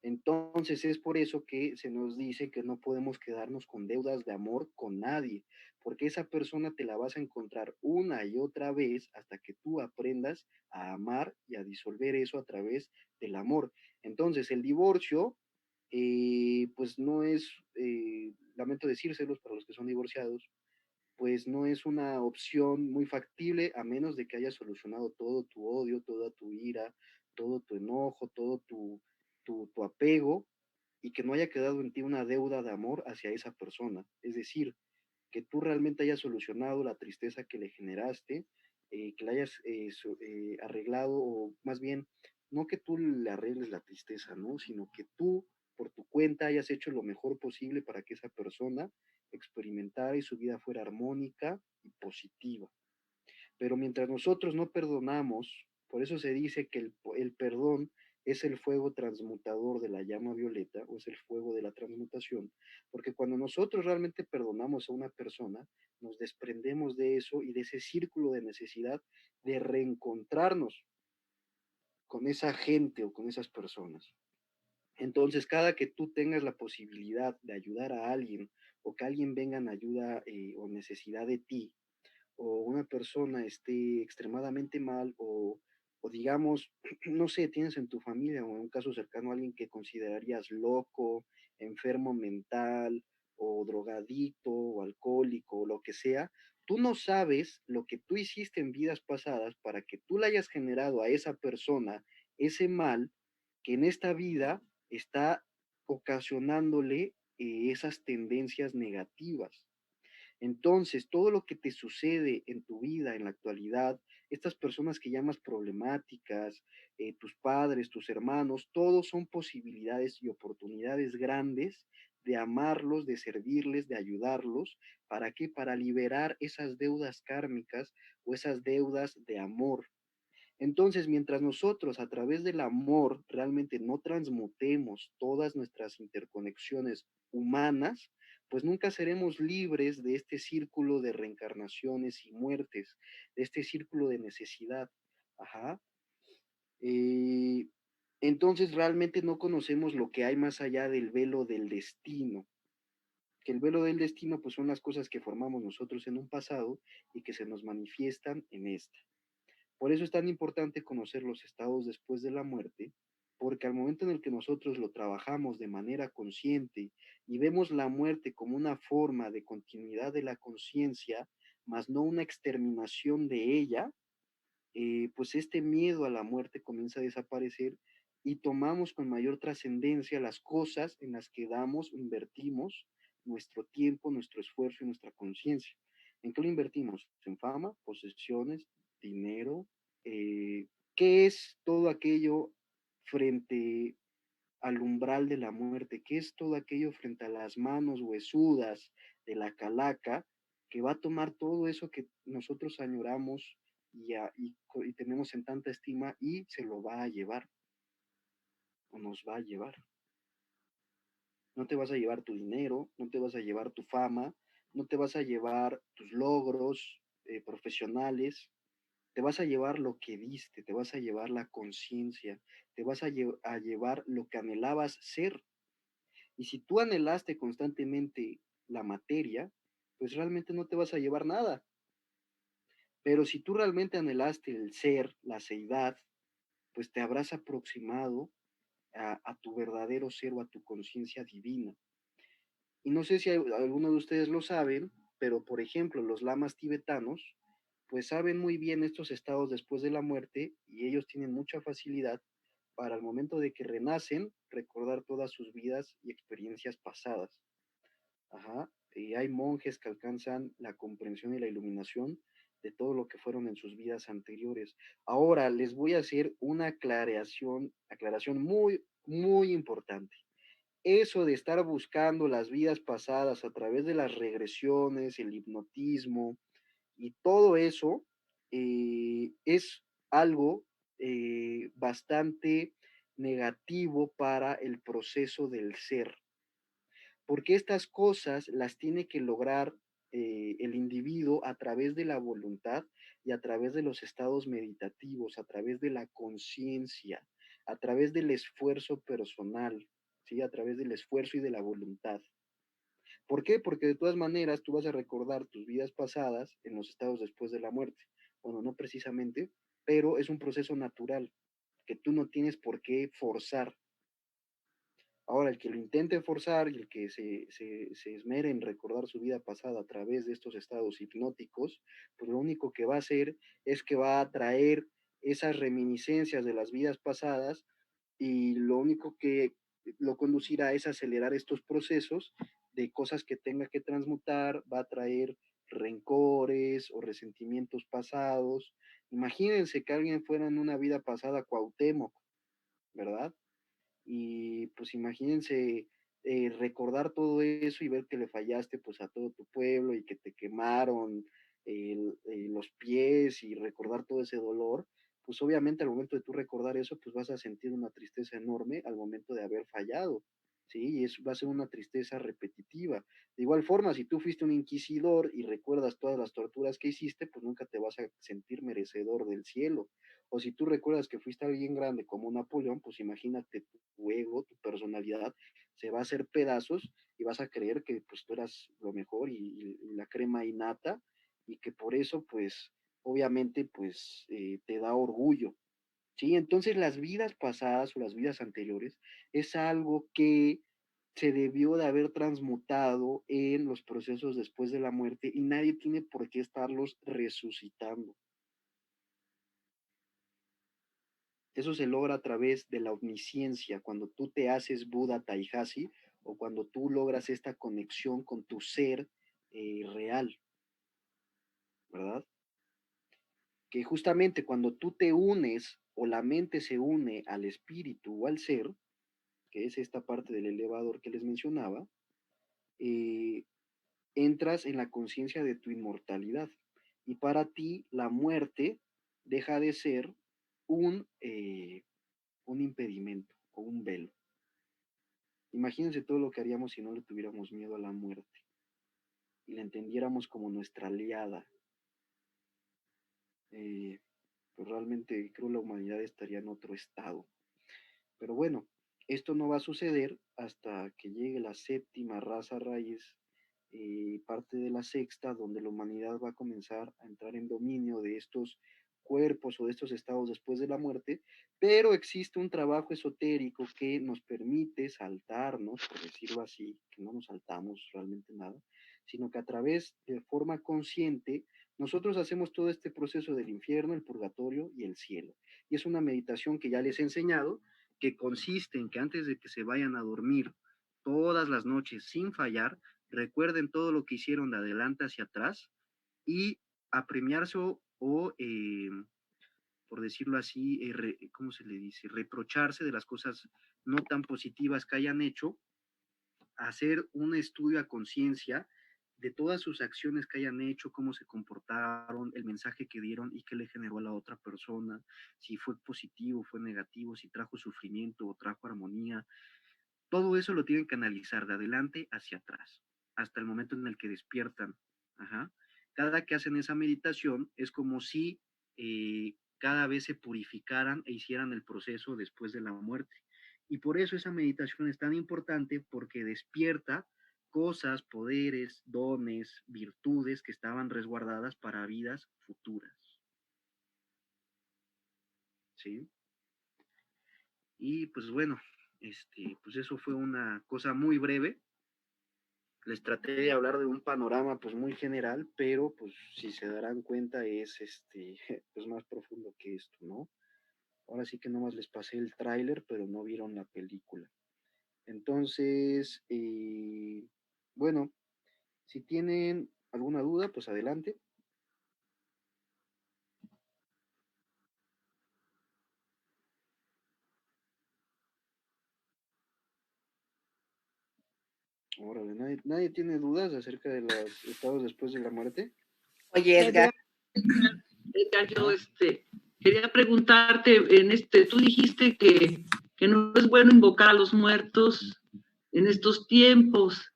Speaker 1: Entonces es por eso que se nos dice que no podemos quedarnos con deudas de amor con nadie, porque esa persona te la vas a encontrar una y otra vez hasta que tú aprendas a amar y a disolver eso a través del amor. Entonces el divorcio, pues no es, lamento decírselos para los que son divorciados, pues no es una opción muy factible a menos de que hayas solucionado todo tu odio, toda tu ira, todo tu enojo, todo tu apego y que no haya quedado en ti una deuda de amor hacia esa persona. Es decir, que tú realmente hayas solucionado la tristeza que le generaste, que la hayas arreglado, o más bien, no que tú le arregles la tristeza, ¿no? Sino que tú, por tu cuenta, hayas hecho lo mejor posible para que esa persona experimentara y su vida fuera armónica y positiva. Pero mientras nosotros no perdonamos, por eso se dice que el perdón es el fuego transmutador de la llama violeta, o es el fuego de la transmutación, porque cuando nosotros realmente perdonamos a una persona, nos desprendemos de eso y de ese círculo de necesidad de reencontrarnos con esa gente o con esas personas. Entonces, cada que tú tengas la posibilidad de ayudar a alguien o que alguien venga en ayuda o necesidad de ti, o una persona esté extremadamente mal o digamos, no sé, tienes en tu familia o en un caso cercano a alguien que considerarías loco, enfermo mental o drogadicto o alcohólico o lo que sea, tú no sabes lo que tú hiciste en vidas pasadas para que tú le hayas generado a esa persona ese mal que en esta vida está ocasionándole esas tendencias negativas. Entonces, todo lo que te sucede en tu vida en la actualidad, estas personas que llamas problemáticas, tus padres, tus hermanos, todos son posibilidades y oportunidades grandes de amarlos, de servirles, de ayudarlos. ¿Para qué? Para liberar esas deudas kármicas o esas deudas de amor. Entonces, mientras nosotros a través del amor realmente no transmutemos todas nuestras interconexiones humanas, pues nunca seremos libres de este círculo de reencarnaciones y muertes, de este círculo de necesidad. Ajá. Eh, entonces realmente no conocemos lo que hay más allá del velo del destino. Que el velo del destino pues son las cosas que formamos nosotros en un pasado y que se nos manifiestan en este. Por eso es tan importante conocer los estados después de la muerte, porque al momento en el que nosotros lo trabajamos de manera consciente y vemos la muerte como una forma de continuidad de la conciencia, más no una exterminación de ella, pues este miedo a la muerte comienza a desaparecer y tomamos con mayor trascendencia las cosas en las que damos, invertimos nuestro tiempo, nuestro esfuerzo y nuestra conciencia. ¿En qué lo invertimos? En fama, posesiones, dinero. ¿Qué es todo aquello frente al umbral de la muerte? ¿Qué es todo aquello frente a las manos huesudas de la calaca que va a tomar todo eso que nosotros añoramos y tenemos en tanta estima y se lo va a llevar o nos va a llevar? No te vas a llevar tu dinero, no te vas a llevar tu fama, no te vas a llevar tus logros profesionales, te vas a llevar lo que diste, te vas a llevar la conciencia, te vas a llevar lo que anhelabas ser. Y si tú anhelaste constantemente la materia, pues realmente no te vas a llevar nada. Pero si tú realmente anhelaste el ser, la seidad, pues te habrás aproximado a tu verdadero ser o a tu conciencia divina. Y no sé si alguno de ustedes lo saben, pero por ejemplo, los lamas tibetanos, pues saben muy bien estos estados después de la muerte y ellos tienen mucha facilidad para el momento de que renacen recordar todas sus vidas y experiencias pasadas. Ajá. Y hay monjes que alcanzan la comprensión y la iluminación de todo lo que fueron en sus vidas anteriores. Ahora les voy a hacer una aclaración muy, muy importante. Eso de estar buscando las vidas pasadas a través de las regresiones, el hipnotismo y todo eso es algo bastante negativo para el proceso del ser, porque estas cosas las tiene que lograr el individuo a través de la voluntad y a través de los estados meditativos, a través de la conciencia, a través del esfuerzo personal, ¿sí? A través del esfuerzo y de la voluntad. ¿Por qué? Porque de todas maneras tú vas a recordar tus vidas pasadas en los estados después de la muerte. Bueno, no precisamente, pero es un proceso natural que tú no tienes por qué forzar. Ahora, el que lo intente forzar y el que se esmere en recordar su vida pasada a través de estos estados hipnóticos, pues lo único que va a hacer es que va a traer esas reminiscencias de las vidas pasadas y lo único que lo conducirá es acelerar estos procesos de cosas que tenga que transmutar, va a traer rencores o resentimientos pasados. Imagínense que alguien fuera en una vida pasada Cuauhtémoc, ¿verdad? Y pues imagínense recordar todo eso y ver que le fallaste pues a todo tu pueblo y que te quemaron los pies y recordar todo ese dolor, pues obviamente al momento de tú recordar eso, pues vas a sentir una tristeza enorme al momento de haber fallado, ¿sí? Y eso va a ser una tristeza repetitiva. De igual forma, si tú fuiste un inquisidor y recuerdas todas las torturas que hiciste, pues nunca te vas a sentir merecedor del cielo O si tú recuerdas que fuiste alguien grande como Napoleón, pues imagínate tu ego, tu personalidad, se va a hacer pedazos y vas a creer que pues tú eras lo mejor y la crema innata y que por eso pues obviamente pues te da orgullo. ¿Sí? Entonces las vidas pasadas o las vidas anteriores es algo que se debió de haber transmutado en los procesos después de la muerte y nadie tiene por qué estarlos resucitando. Eso se logra a través de la omnisciencia, cuando tú te haces Buda Taihasi o cuando tú logras esta conexión con tu ser real, ¿verdad? Que justamente cuando tú te unes o la mente se une al espíritu o al ser, que es esta parte del elevador que les mencionaba, eh, entras en la conciencia de tu inmortalidad. Y para ti la muerte deja de ser un impedimento o un velo. Imagínense todo lo que haríamos si no le tuviéramos miedo a la muerte y la entendiéramos como nuestra aliada. Eh, pues realmente creo la humanidad estaría en otro estado. Pero bueno, esto no va a suceder hasta que llegue la séptima raza raíz, parte de la sexta, donde la humanidad va a comenzar a entrar en dominio de estos cuerpos o de estos estados después de la muerte, pero existe un trabajo esotérico que nos permite saltarnos, por decirlo así, que no nos saltamos realmente nada, sino que a través de forma consciente nosotros hacemos todo este proceso del infierno, el purgatorio y el cielo. Y es una meditación que ya les he enseñado, que consiste en que antes de que se vayan a dormir todas las noches sin fallar, recuerden todo lo que hicieron de adelante hacia atrás y apremiarse o por decirlo así, ¿cómo se le dice? Reprocharse de las cosas no tan positivas que hayan hecho, hacer un estudio a conciencia de todas sus acciones que hayan hecho, cómo se comportaron, el mensaje que dieron y qué le generó a la otra persona, si fue positivo, fue negativo, si trajo sufrimiento o trajo armonía. Todo eso lo tienen que analizar de adelante hacia atrás, hasta el momento en el que despiertan. Ajá. Cada que hacen esa meditación es como si cada vez se purificaran e hicieran el proceso después de la muerte. Y por eso esa meditación es tan importante porque despierta cosas, poderes, dones, virtudes que estaban resguardadas para vidas futuras. ¿Sí? Y pues bueno, pues eso fue una cosa muy breve. Les traté de hablar de un panorama pues muy general, pero pues si se darán cuenta es pues más profundo que esto, ¿no? Ahora sí que nomás les pasé el tráiler, pero no vieron la película. Entonces, bueno, si tienen alguna duda, pues adelante. Órale, nadie tiene dudas acerca de los estados después de la muerte.
Speaker 3: Oye, Edgar.
Speaker 2: Edgar, yo
Speaker 1: Ah,
Speaker 2: quería preguntarte, tú dijiste que no es bueno invocar a los muertos en estos tiempos.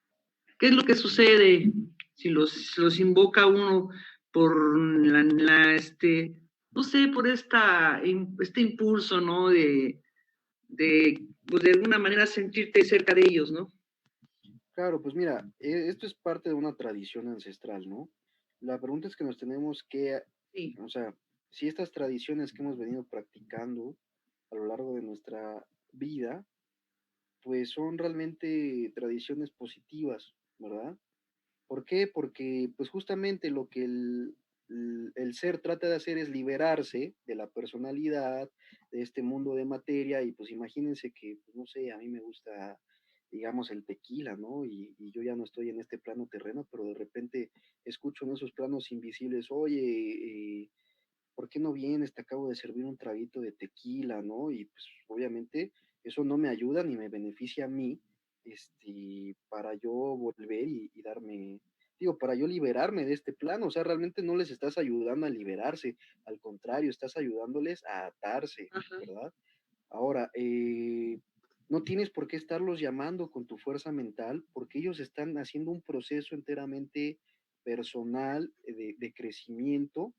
Speaker 2: ¿Qué es lo que sucede si los invoca uno por no sé, por este impulso, ¿no? Pues de alguna manera sentirte cerca de ellos, ¿no?
Speaker 1: claro, pues mira, esto es parte de una tradición ancestral, ¿no? La pregunta es que nos tenemos que,
Speaker 2: Sí.
Speaker 1: o sea, si estas tradiciones que hemos venido practicando a lo largo de nuestra vida, pues son realmente tradiciones positivas, ¿verdad? ¿Por qué? Porque pues justamente lo que el ser trata de hacer es liberarse de la personalidad, de este mundo de materia, y pues imagínense que, pues, no sé, a mí me gusta, digamos, el tequila, ¿no? Y yo ya no estoy en este plano terreno, pero de repente escucho en esos planos invisibles, oye, ¿por qué no vienes? Te acabo de servir un traguito de tequila, ¿no? Y pues obviamente eso no me ayuda ni me beneficia a mí, para yo volver y darme, digo, para yo liberarme de este plano, o sea, realmente no les estás ayudando a liberarse, al contrario, estás ayudándoles a atarse,
Speaker 2: Ajá.
Speaker 1: ¿verdad? Ahora, no tienes por qué estarlos llamando con tu fuerza mental, porque ellos están haciendo un proceso enteramente personal de crecimiento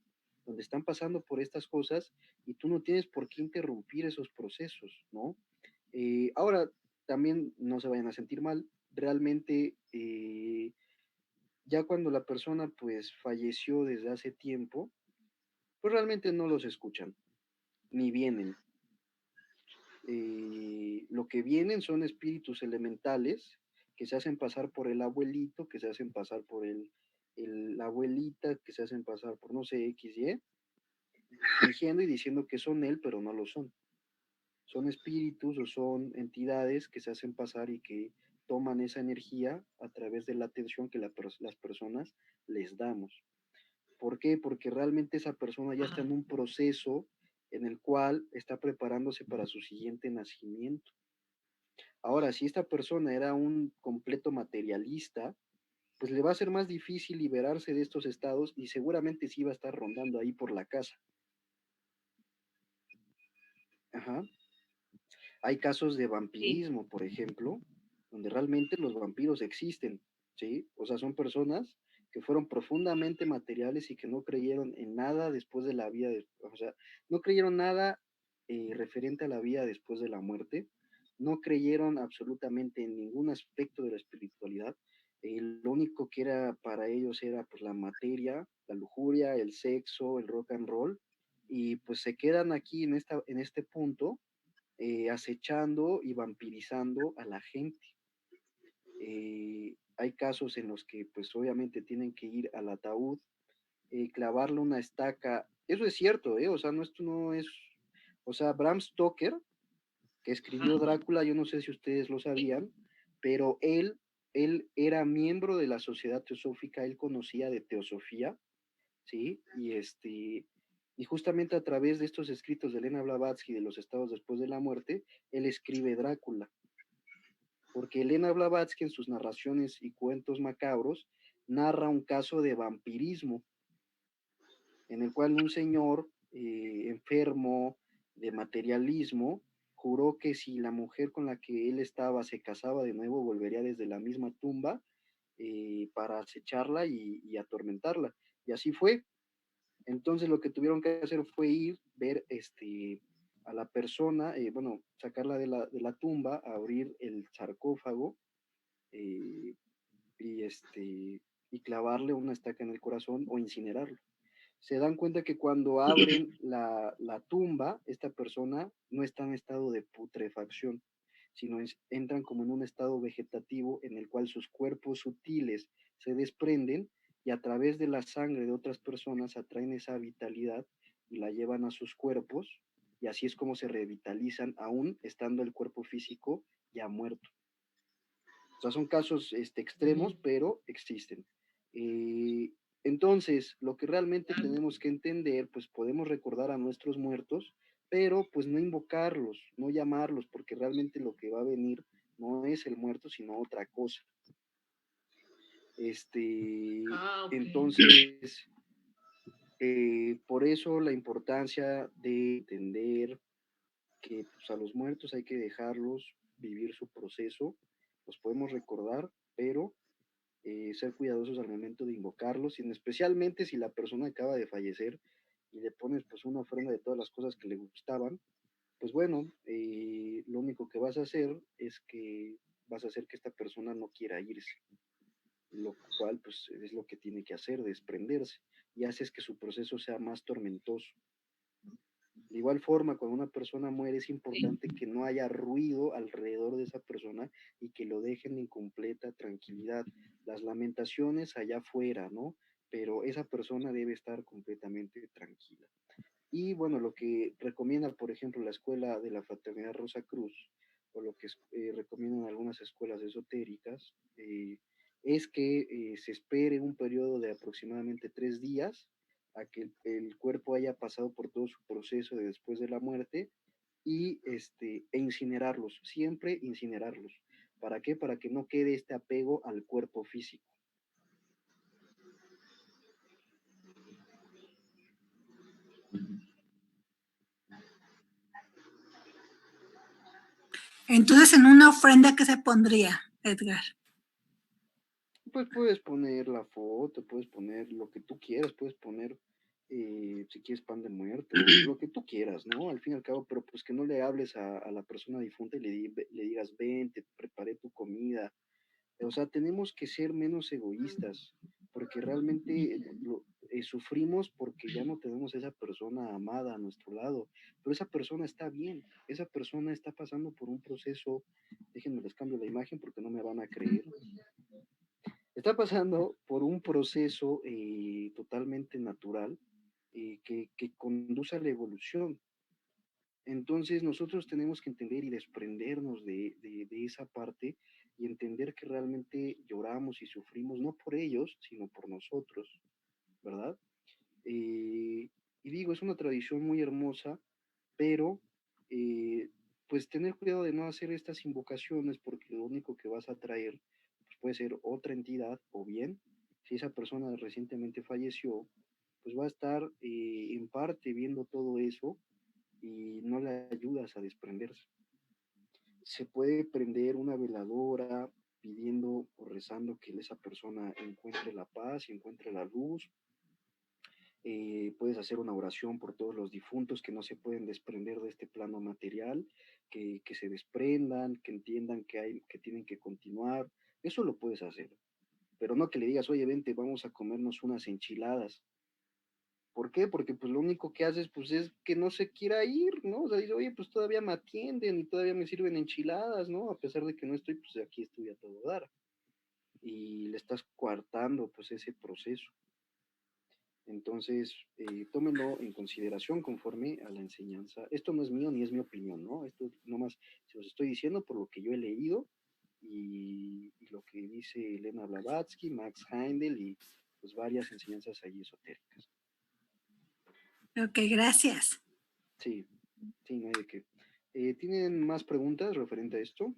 Speaker 1: donde están pasando por estas cosas y tú no tienes por qué interrumpir esos procesos, ¿no? Ahora, también no se vayan a sentir mal, realmente ya cuando la persona pues falleció desde hace tiempo, pues realmente no los escuchan, ni vienen. Lo que vienen son espíritus elementales que se hacen pasar por el abuelito, que se hacen pasar por la abuelita, que se hacen pasar por no sé, X, Y, fingiendo y diciendo que son él, pero no lo son. Son espíritus o son entidades que se hacen pasar y que toman esa energía a través de la atención que las personas les damos. ¿Por qué? Porque realmente esa persona ya está en un proceso en el cual está preparándose para su siguiente nacimiento. Ahora, si esta persona era un completo materialista, pues le va a ser más difícil liberarse de estos estados y seguramente sí va a estar rondando ahí por la casa. Ajá. Hay casos de
Speaker 2: Sí.
Speaker 1: vampirismo, por ejemplo, donde realmente los vampiros existen, ¿sí? O sea, son personas que fueron profundamente materiales y que no creyeron en nada después de la vida, o sea, no creyeron nada referente a la vida después de la muerte, no creyeron absolutamente en ningún aspecto de la espiritualidad. Lo único que era para ellos era pues la materia, la lujuria, el sexo, el rock and roll, y pues se quedan aquí en este punto acechando y vampirizando a la gente. Hay casos en los que pues obviamente tienen que ir al ataúd, clavarle una estaca. Eso es cierto, ¿eh? O sea, esto no es... O sea, Bram Stoker, que escribió Drácula, yo no sé si ustedes lo sabían, pero él era miembro de la Sociedad Teosófica, él conocía de teosofía, ¿sí? Y justamente a través de estos escritos de Elena Blavatsky de los estados después de la muerte, él escribe Drácula, porque Elena Blavatsky en sus narraciones y cuentos macabros narra un caso de vampirismo, en el cual un señor enfermo de materialismo juró que si la mujer con la que él estaba se casaba de nuevo, volvería desde la misma tumba para acecharla y atormentarla. Y así fue. Entonces lo que tuvieron que hacer fue ir, ver a la persona, bueno, sacarla de la tumba, abrir el sarcófago eh, y, y clavarle una estaca en el corazón o incinerarlo. Se dan cuenta que cuando abren la tumba, esta persona no está en estado de putrefacción, sino entran como en un estado vegetativo en el cual sus cuerpos sutiles se desprenden y a través de la sangre de otras personas atraen esa vitalidad y la llevan a sus cuerpos y así es como se revitalizan aún estando el cuerpo físico ya muerto. O sea, son casos extremos, pero existen. Eh, entonces, lo que realmente tenemos que entender, pues podemos recordar a nuestros muertos, pero pues no invocarlos, no llamarlos, porque realmente lo que va a venir no es el muerto, sino otra cosa.
Speaker 2: Ok.
Speaker 1: Entonces, por eso la importancia de entender que pues, a los muertos hay que dejarlos vivir su proceso, los podemos recordar, pero ser cuidadosos al momento de invocarlos, y especialmente si la persona acaba de fallecer y le pones pues una ofrenda de todas las cosas que le gustaban, pues bueno, lo único que vas a hacer es que vas a hacer que esta persona no quiera irse, lo cual pues es lo que tiene que hacer, desprenderse, y haces que su proceso sea más tormentoso. De igual forma, cuando una persona muere es
Speaker 2: Sí.
Speaker 1: importante que no haya ruido alrededor de esa persona y que lo dejen en completa tranquilidad. Las lamentaciones allá afuera, ¿no? Pero esa persona debe estar completamente tranquila. Y bueno, lo que recomienda, por ejemplo, la escuela de la Fraternidad Rosa Cruz, o lo que recomiendan algunas escuelas esotéricas, es que se espere un periodo de aproximadamente 3 días a que el cuerpo haya pasado por todo su proceso de después de la muerte e incinerarlos, siempre incinerarlos. ¿Para qué? Para que no quede este apego al cuerpo físico.
Speaker 3: Entonces, en una ofrenda, ¿qué se pondría, Edgar?
Speaker 1: Pues puedes poner la foto, puedes poner lo que tú quieras, puedes poner si quieres pan de muerto, lo que tú quieras, ¿no? Al fin y al cabo, pero pues que no le hables a la persona difunta y le digas, ven, te preparé tu comida. O sea, tenemos que ser menos egoístas, porque realmente sufrimos porque ya no tenemos esa persona amada a nuestro lado, pero esa persona está bien, esa persona está pasando por un proceso, déjenme les cambio la imagen porque no me van a creer, está pasando por un proceso totalmente natural que conduce a la evolución. Entonces nosotros tenemos que entender y desprendernos de esa parte y entender que realmente lloramos y sufrimos no por ellos, sino por nosotros, ¿verdad? Y digo, es una tradición muy hermosa, pero pues tener cuidado de no hacer estas invocaciones porque lo único que vas a traer pues, puede ser otra entidad o bien, si esa persona recientemente falleció, pues va a estar en parte viendo todo eso y no le ayudas a desprenderse. Se puede prender una veladora pidiendo o rezando que esa persona encuentre la paz y encuentre la luz. Puedes hacer una oración por todos los difuntos que no se pueden desprender de este plano material, que se desprendan, que entiendan que tienen que continuar. Eso lo puedes hacer, pero no que le digas, oye, vente, vamos a comernos unas enchiladas. ¿Por qué? Porque pues lo único que haces pues es que no se quiera ir, ¿no? O sea, dice, oye, pues todavía me atienden y todavía me sirven enchiladas, ¿no? A pesar de que no estoy, pues aquí estoy a todo dar. Y le estás coartando pues ese proceso. Entonces, tómenlo en consideración conforme a la enseñanza. Esto no es mío ni es mi opinión, ¿no? Esto nomás se los estoy diciendo por lo que yo he leído y lo que dice Elena Blavatsky, Max Heindel y pues varias enseñanzas ahí esotéricas.
Speaker 3: Ok, gracias.
Speaker 1: Sí, sí, no hay de qué. ¿Tienen más preguntas referente a esto?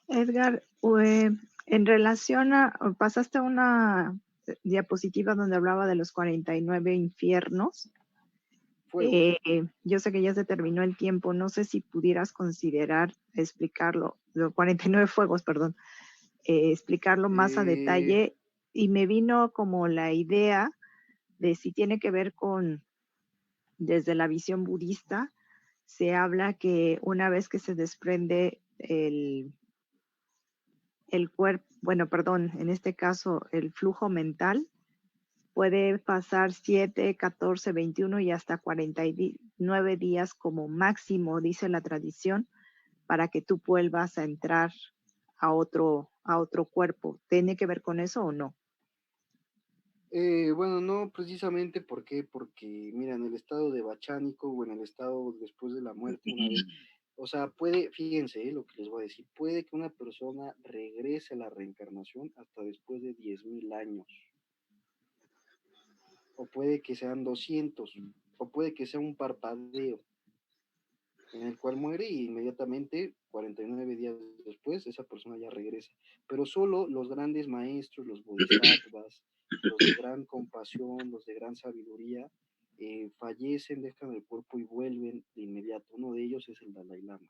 Speaker 4: Edgar, en relación a, pasaste una diapositiva donde hablaba de los 49 infiernos.
Speaker 1: Fuegos.
Speaker 4: Yo sé que ya se terminó el tiempo, no sé si pudieras considerar explicarlo, los 49 fuegos, perdón, explicarlo más a
Speaker 1: Eh,
Speaker 4: detalle, y me vino como la idea de si tiene que ver con, desde la visión budista, se habla que una vez que se desprende el cuerpo, bueno, perdón, en este caso el flujo mental, puede pasar 7, 14, 21 y hasta 49 días como máximo, dice la tradición, para que tú vuelvas a entrar a otro cuerpo. ¿Tiene que ver con eso o no?
Speaker 1: bueno, no precisamente, ¿por qué? Porque, mira, en el estado de bachánico o en el estado después de la muerte, una vez, o sea, puede, fíjense lo que les voy a decir, puede que una persona regrese a la reencarnación hasta después de 10.000 años, o puede que sean 200, o puede que sea un parpadeo, en el cual muere y inmediatamente, 49 días después, esa persona ya regresa. Pero solo los grandes maestros, los bodhisattvas, los de gran compasión, los de gran sabiduría, fallecen, dejan el cuerpo y vuelven de inmediato. Uno de ellos es el Dalai Lama.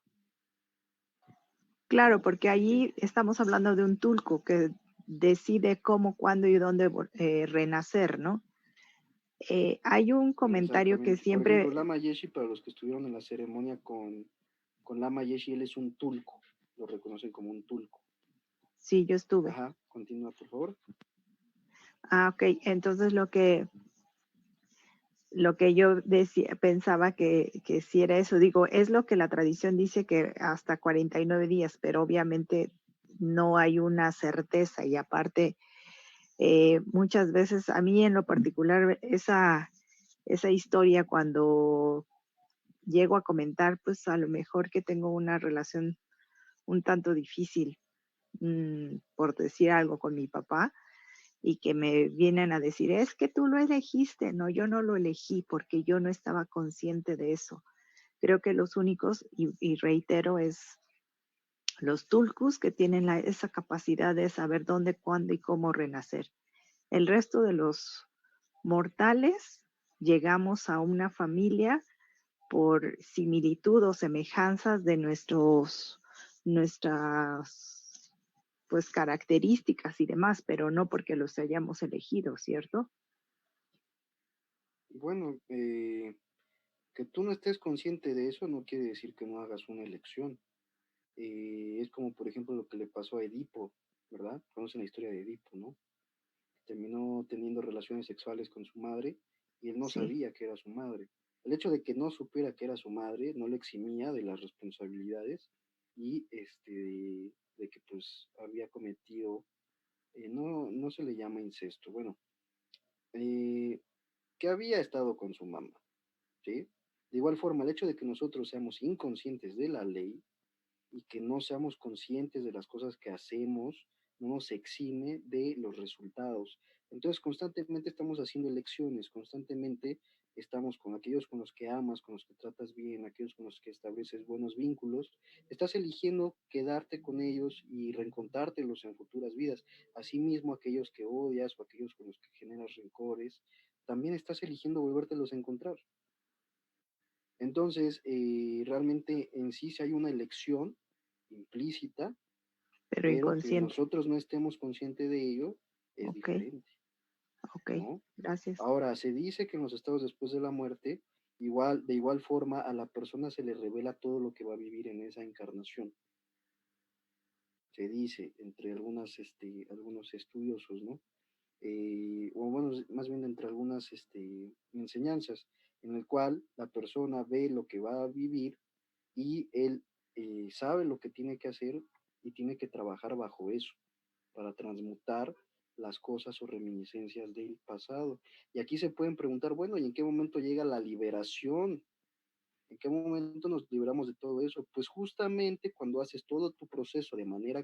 Speaker 4: Claro, porque allí estamos hablando de un tulco que decide cómo, cuándo y dónde renacer, ¿no? Hay un comentario que
Speaker 1: Exactamente. Por ejemplo,
Speaker 4: siempre,
Speaker 1: Lama Yeshe, para los que estuvieron en la ceremonia con Lama Yeshe, él es un tulco. Lo reconocen como un tulco.
Speaker 4: sí, yo estuve.
Speaker 1: Ajá, continúa, por favor.
Speaker 4: Ah, ok. Entonces lo que yo decía, pensaba que sí era eso. Digo, es lo que la tradición dice, que hasta 49 días, pero obviamente no hay una certeza. Y aparte, muchas veces, a mí en lo particular, esa historia cuando llego a comentar, pues a lo mejor que tengo una relación un tanto difícil, por decir algo, con mi papá, y que me vienen a decir, es que tú lo elegiste. No, yo no lo elegí porque yo no estaba consciente de eso. Creo que los únicos, y reitero, es los tulkus que tienen esa capacidad de saber dónde, cuándo y cómo renacer. El resto de los mortales llegamos a una familia por similitud o semejanzas de nuestras pues características y demás, pero no porque los hayamos elegido, ¿cierto?
Speaker 1: bueno, que tú no estés consciente de eso no quiere decir que no hagas una elección. Es como, por ejemplo, lo que le pasó a Edipo, ¿verdad? Conocen la historia de Edipo, ¿no? Terminó teniendo relaciones sexuales con su madre y él no
Speaker 4: Sí,
Speaker 1: sabía que era su madre. El hecho de que no supiera que era su madre no le eximía de las responsabilidades y de que pues había cometido, no se le llama incesto, bueno, eh, que había estado con su mamá, ¿sí? De igual forma, el hecho de que nosotros seamos inconscientes de la ley y que no seamos conscientes de las cosas que hacemos, no nos exime de los resultados. Entonces, constantemente estamos haciendo elecciones, constantemente estamos con aquellos con los que amas, con los que tratas bien, aquellos con los que estableces buenos vínculos, estás eligiendo quedarte con ellos y reencontrártelos en futuras vidas. Asimismo, aquellos que odias o aquellos con los que generas rencores, también estás eligiendo volvértelos a encontrar. Entonces, realmente en sí, si hay una elección implícita,
Speaker 4: pero
Speaker 1: pero que
Speaker 4: inconsciente.
Speaker 1: nosotros no estemos conscientes de ello es
Speaker 4: Ok,
Speaker 1: diferente,
Speaker 4: ok,
Speaker 1: ¿no?
Speaker 4: gracias.
Speaker 1: Ahora, se dice que en los estados después de la muerte, igual, de igual forma a la persona se le revela todo lo que va a vivir en esa encarnación. Se dice, entre algunos estudiosos, ¿no? O bueno, más bien entre algunas enseñanzas, en el cual la persona ve lo que va a vivir y él sabe lo que tiene que hacer y tiene que trabajar bajo eso para transmutar las cosas o reminiscencias del pasado. Y aquí se pueden preguntar, bueno, ¿y en qué momento llega la liberación? ¿En qué momento nos liberamos de todo eso? Pues justamente cuando haces todo tu proceso de manera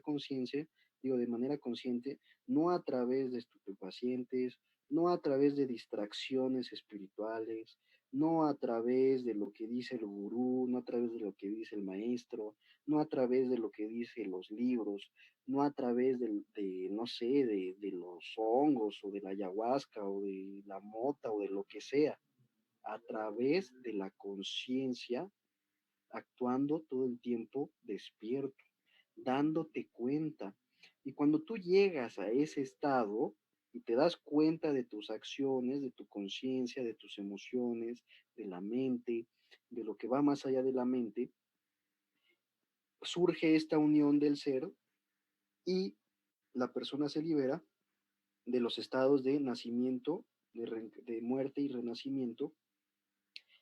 Speaker 1: de manera consciente, no a través de estupefacientes, no a través de distracciones espirituales, no a través de lo que dice el gurú, no a través de lo que dice el maestro, no a través de lo que dicen los libros, no a través no sé, de los hongos o de la ayahuasca o de la mota o de lo que sea, a través de la conciencia, actuando todo el tiempo despierto, dándote cuenta. Y cuando tú llegas a ese estado y te das cuenta de tus acciones, de tu conciencia, de tus emociones, de la mente, de lo que va más allá de la mente, surge esta unión del ser y la persona se libera de los estados de nacimiento, de muerte y renacimiento,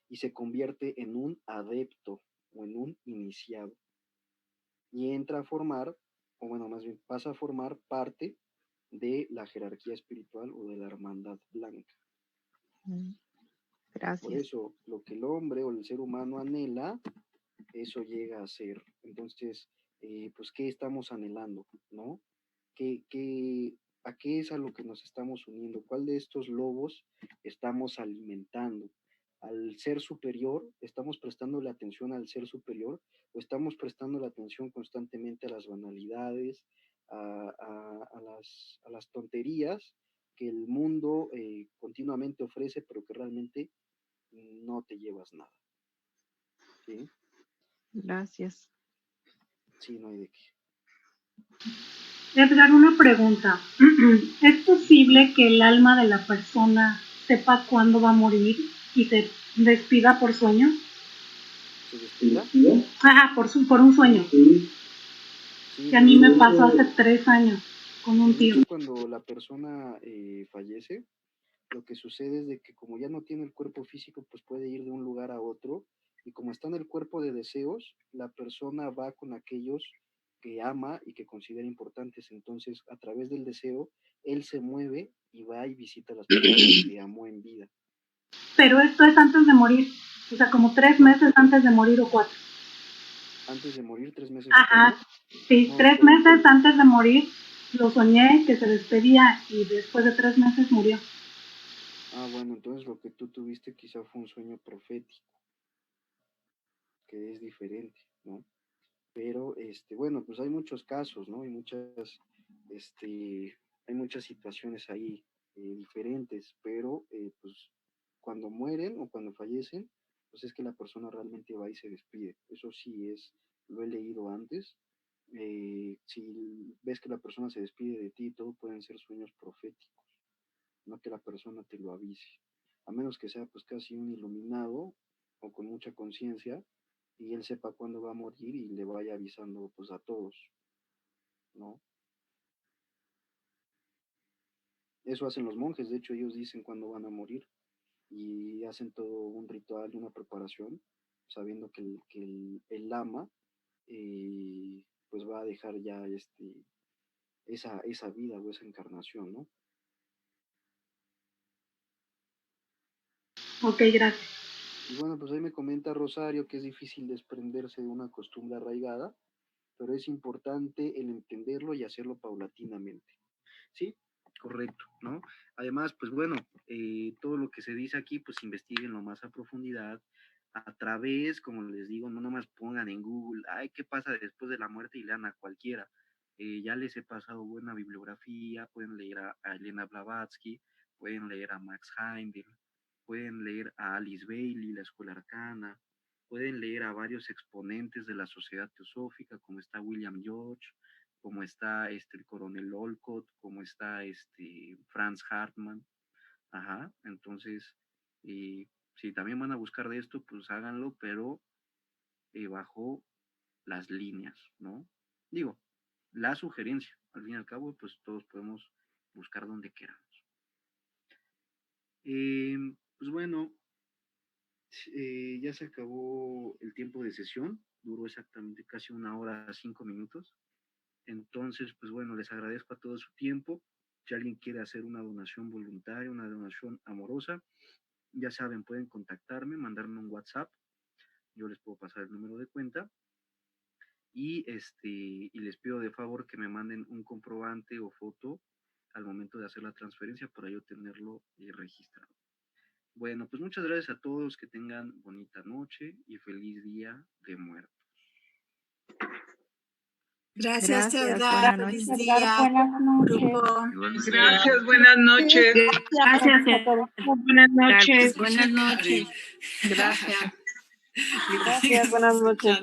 Speaker 1: y se convierte en un adepto o en un iniciado y entra a formar, o bueno, más bien pasa a formar parte de la jerarquía espiritual o de la hermandad blanca.
Speaker 4: Mm,
Speaker 1: Por
Speaker 4: gracias.
Speaker 1: eso, lo que el hombre o el ser humano anhela, eso llega a ser. Entonces, pues, ¿qué estamos anhelando? ¿No? ¿A qué es a lo que nos estamos uniendo? ¿Cuál de estos lobos estamos alimentando? ¿Al ser superior? ¿Estamos prestándole atención al ser superior? ¿O estamos prestando la atención constantemente a las banalidades, a las tonterías que el mundo continuamente ofrece, pero que realmente no te llevas nada? ¿Sí?
Speaker 4: Gracias.
Speaker 1: Sí, no hay de qué.
Speaker 5: Edgar, una pregunta. ¿Es posible que el alma de la persona sepa cuándo va a morir y se despida por sueño?
Speaker 1: ¿Se despida?
Speaker 5: Ajá, por un sueño.
Speaker 1: Sí,
Speaker 5: Que a mí me pasó hace 3 años con un
Speaker 1: de
Speaker 5: tío.
Speaker 1: hecho, cuando la persona fallece, lo que sucede es de que como ya no tiene el cuerpo físico, pues puede ir de un lugar a otro, y como está en el cuerpo de deseos, la persona va con aquellos que ama y que considera importantes. Entonces, a través del deseo, él se mueve y va y visita a las personas que amó en vida.
Speaker 5: Pero esto es antes de morir. O sea, como 3
Speaker 1: No,
Speaker 5: meses antes de morir o 4.
Speaker 1: antes de morir, 3 meses o
Speaker 5: Ajá.
Speaker 1: 4.
Speaker 5: Sí,
Speaker 1: No,
Speaker 5: 3 meses antes de morir lo soñé que se despedía y después de 3 meses murió.
Speaker 1: bueno, entonces lo que tú tuviste quizá fue un sueño profético, que es diferente, ¿no? Pero, bueno, pues hay muchos casos, ¿no? Hay muchas situaciones ahí diferentes, pero pues cuando mueren o cuando fallecen, pues es que la persona realmente va y se despide. Eso sí lo he leído antes. Si ves que la persona se despide de ti, todo pueden ser sueños proféticos, no que la persona te lo avise. a menos que sea pues casi un iluminado o con mucha conciencia, y él sepa cuándo va a morir y le vaya avisando pues a todos, ¿no? Eso hacen los monjes, de hecho ellos dicen cuándo van a morir y hacen todo un ritual y una preparación, sabiendo que el lama pues va a dejar ya esa vida o esa encarnación, ¿no?
Speaker 5: Ok, gracias.
Speaker 1: Y bueno, pues ahí me comenta Rosario que es difícil desprenderse de una costumbre arraigada, pero es importante el entenderlo y hacerlo paulatinamente. Sí, correcto, ¿no? Además, pues bueno, todo lo que se dice aquí, pues investiguenlo más a profundidad, a través, como les digo, no nomás pongan en Google, ay, ¿qué pasa después de la muerte? Y lean a cualquiera. Ya les he pasado buena bibliografía, pueden leer a Elena Blavatsky, pueden leer a Max Heindel, pueden leer a Alice Bailey, la Escuela Arcana, pueden leer a varios exponentes de la sociedad teosófica, como está William George, como está el coronel Olcott, como está Franz Hartmann. Ajá, entonces, si también van a buscar de esto, pues háganlo, pero bajo las líneas, ¿no? Digo, la sugerencia, al fin y al cabo, pues todos podemos buscar donde queramos. Pues bueno, ya se acabó el tiempo de sesión, duró exactamente casi 1 hora 5 minutos. Entonces, pues bueno, les agradezco a todos su tiempo. Si alguien quiere hacer una donación voluntaria, una donación amorosa, ya saben, pueden contactarme, mandarme un WhatsApp. Yo les puedo pasar el número de cuenta. Y les pido de favor que me manden un comprobante o foto al momento de hacer la transferencia para yo tenerlo registrado. Bueno, pues muchas gracias a todos, que tengan bonita noche y feliz día de muertos.
Speaker 3: Gracias,
Speaker 4: Gracias,
Speaker 3: Edgar.
Speaker 4: buenas
Speaker 3: Feliz
Speaker 4: noches.
Speaker 3: día,
Speaker 5: Buenas noches.
Speaker 3: grupo.
Speaker 2: Gracias, buenas noches.
Speaker 6: Gracias,
Speaker 5: A todos.
Speaker 6: buenas noches.
Speaker 2: Buenas noches. Gracias.
Speaker 5: Gracias, buenas noches.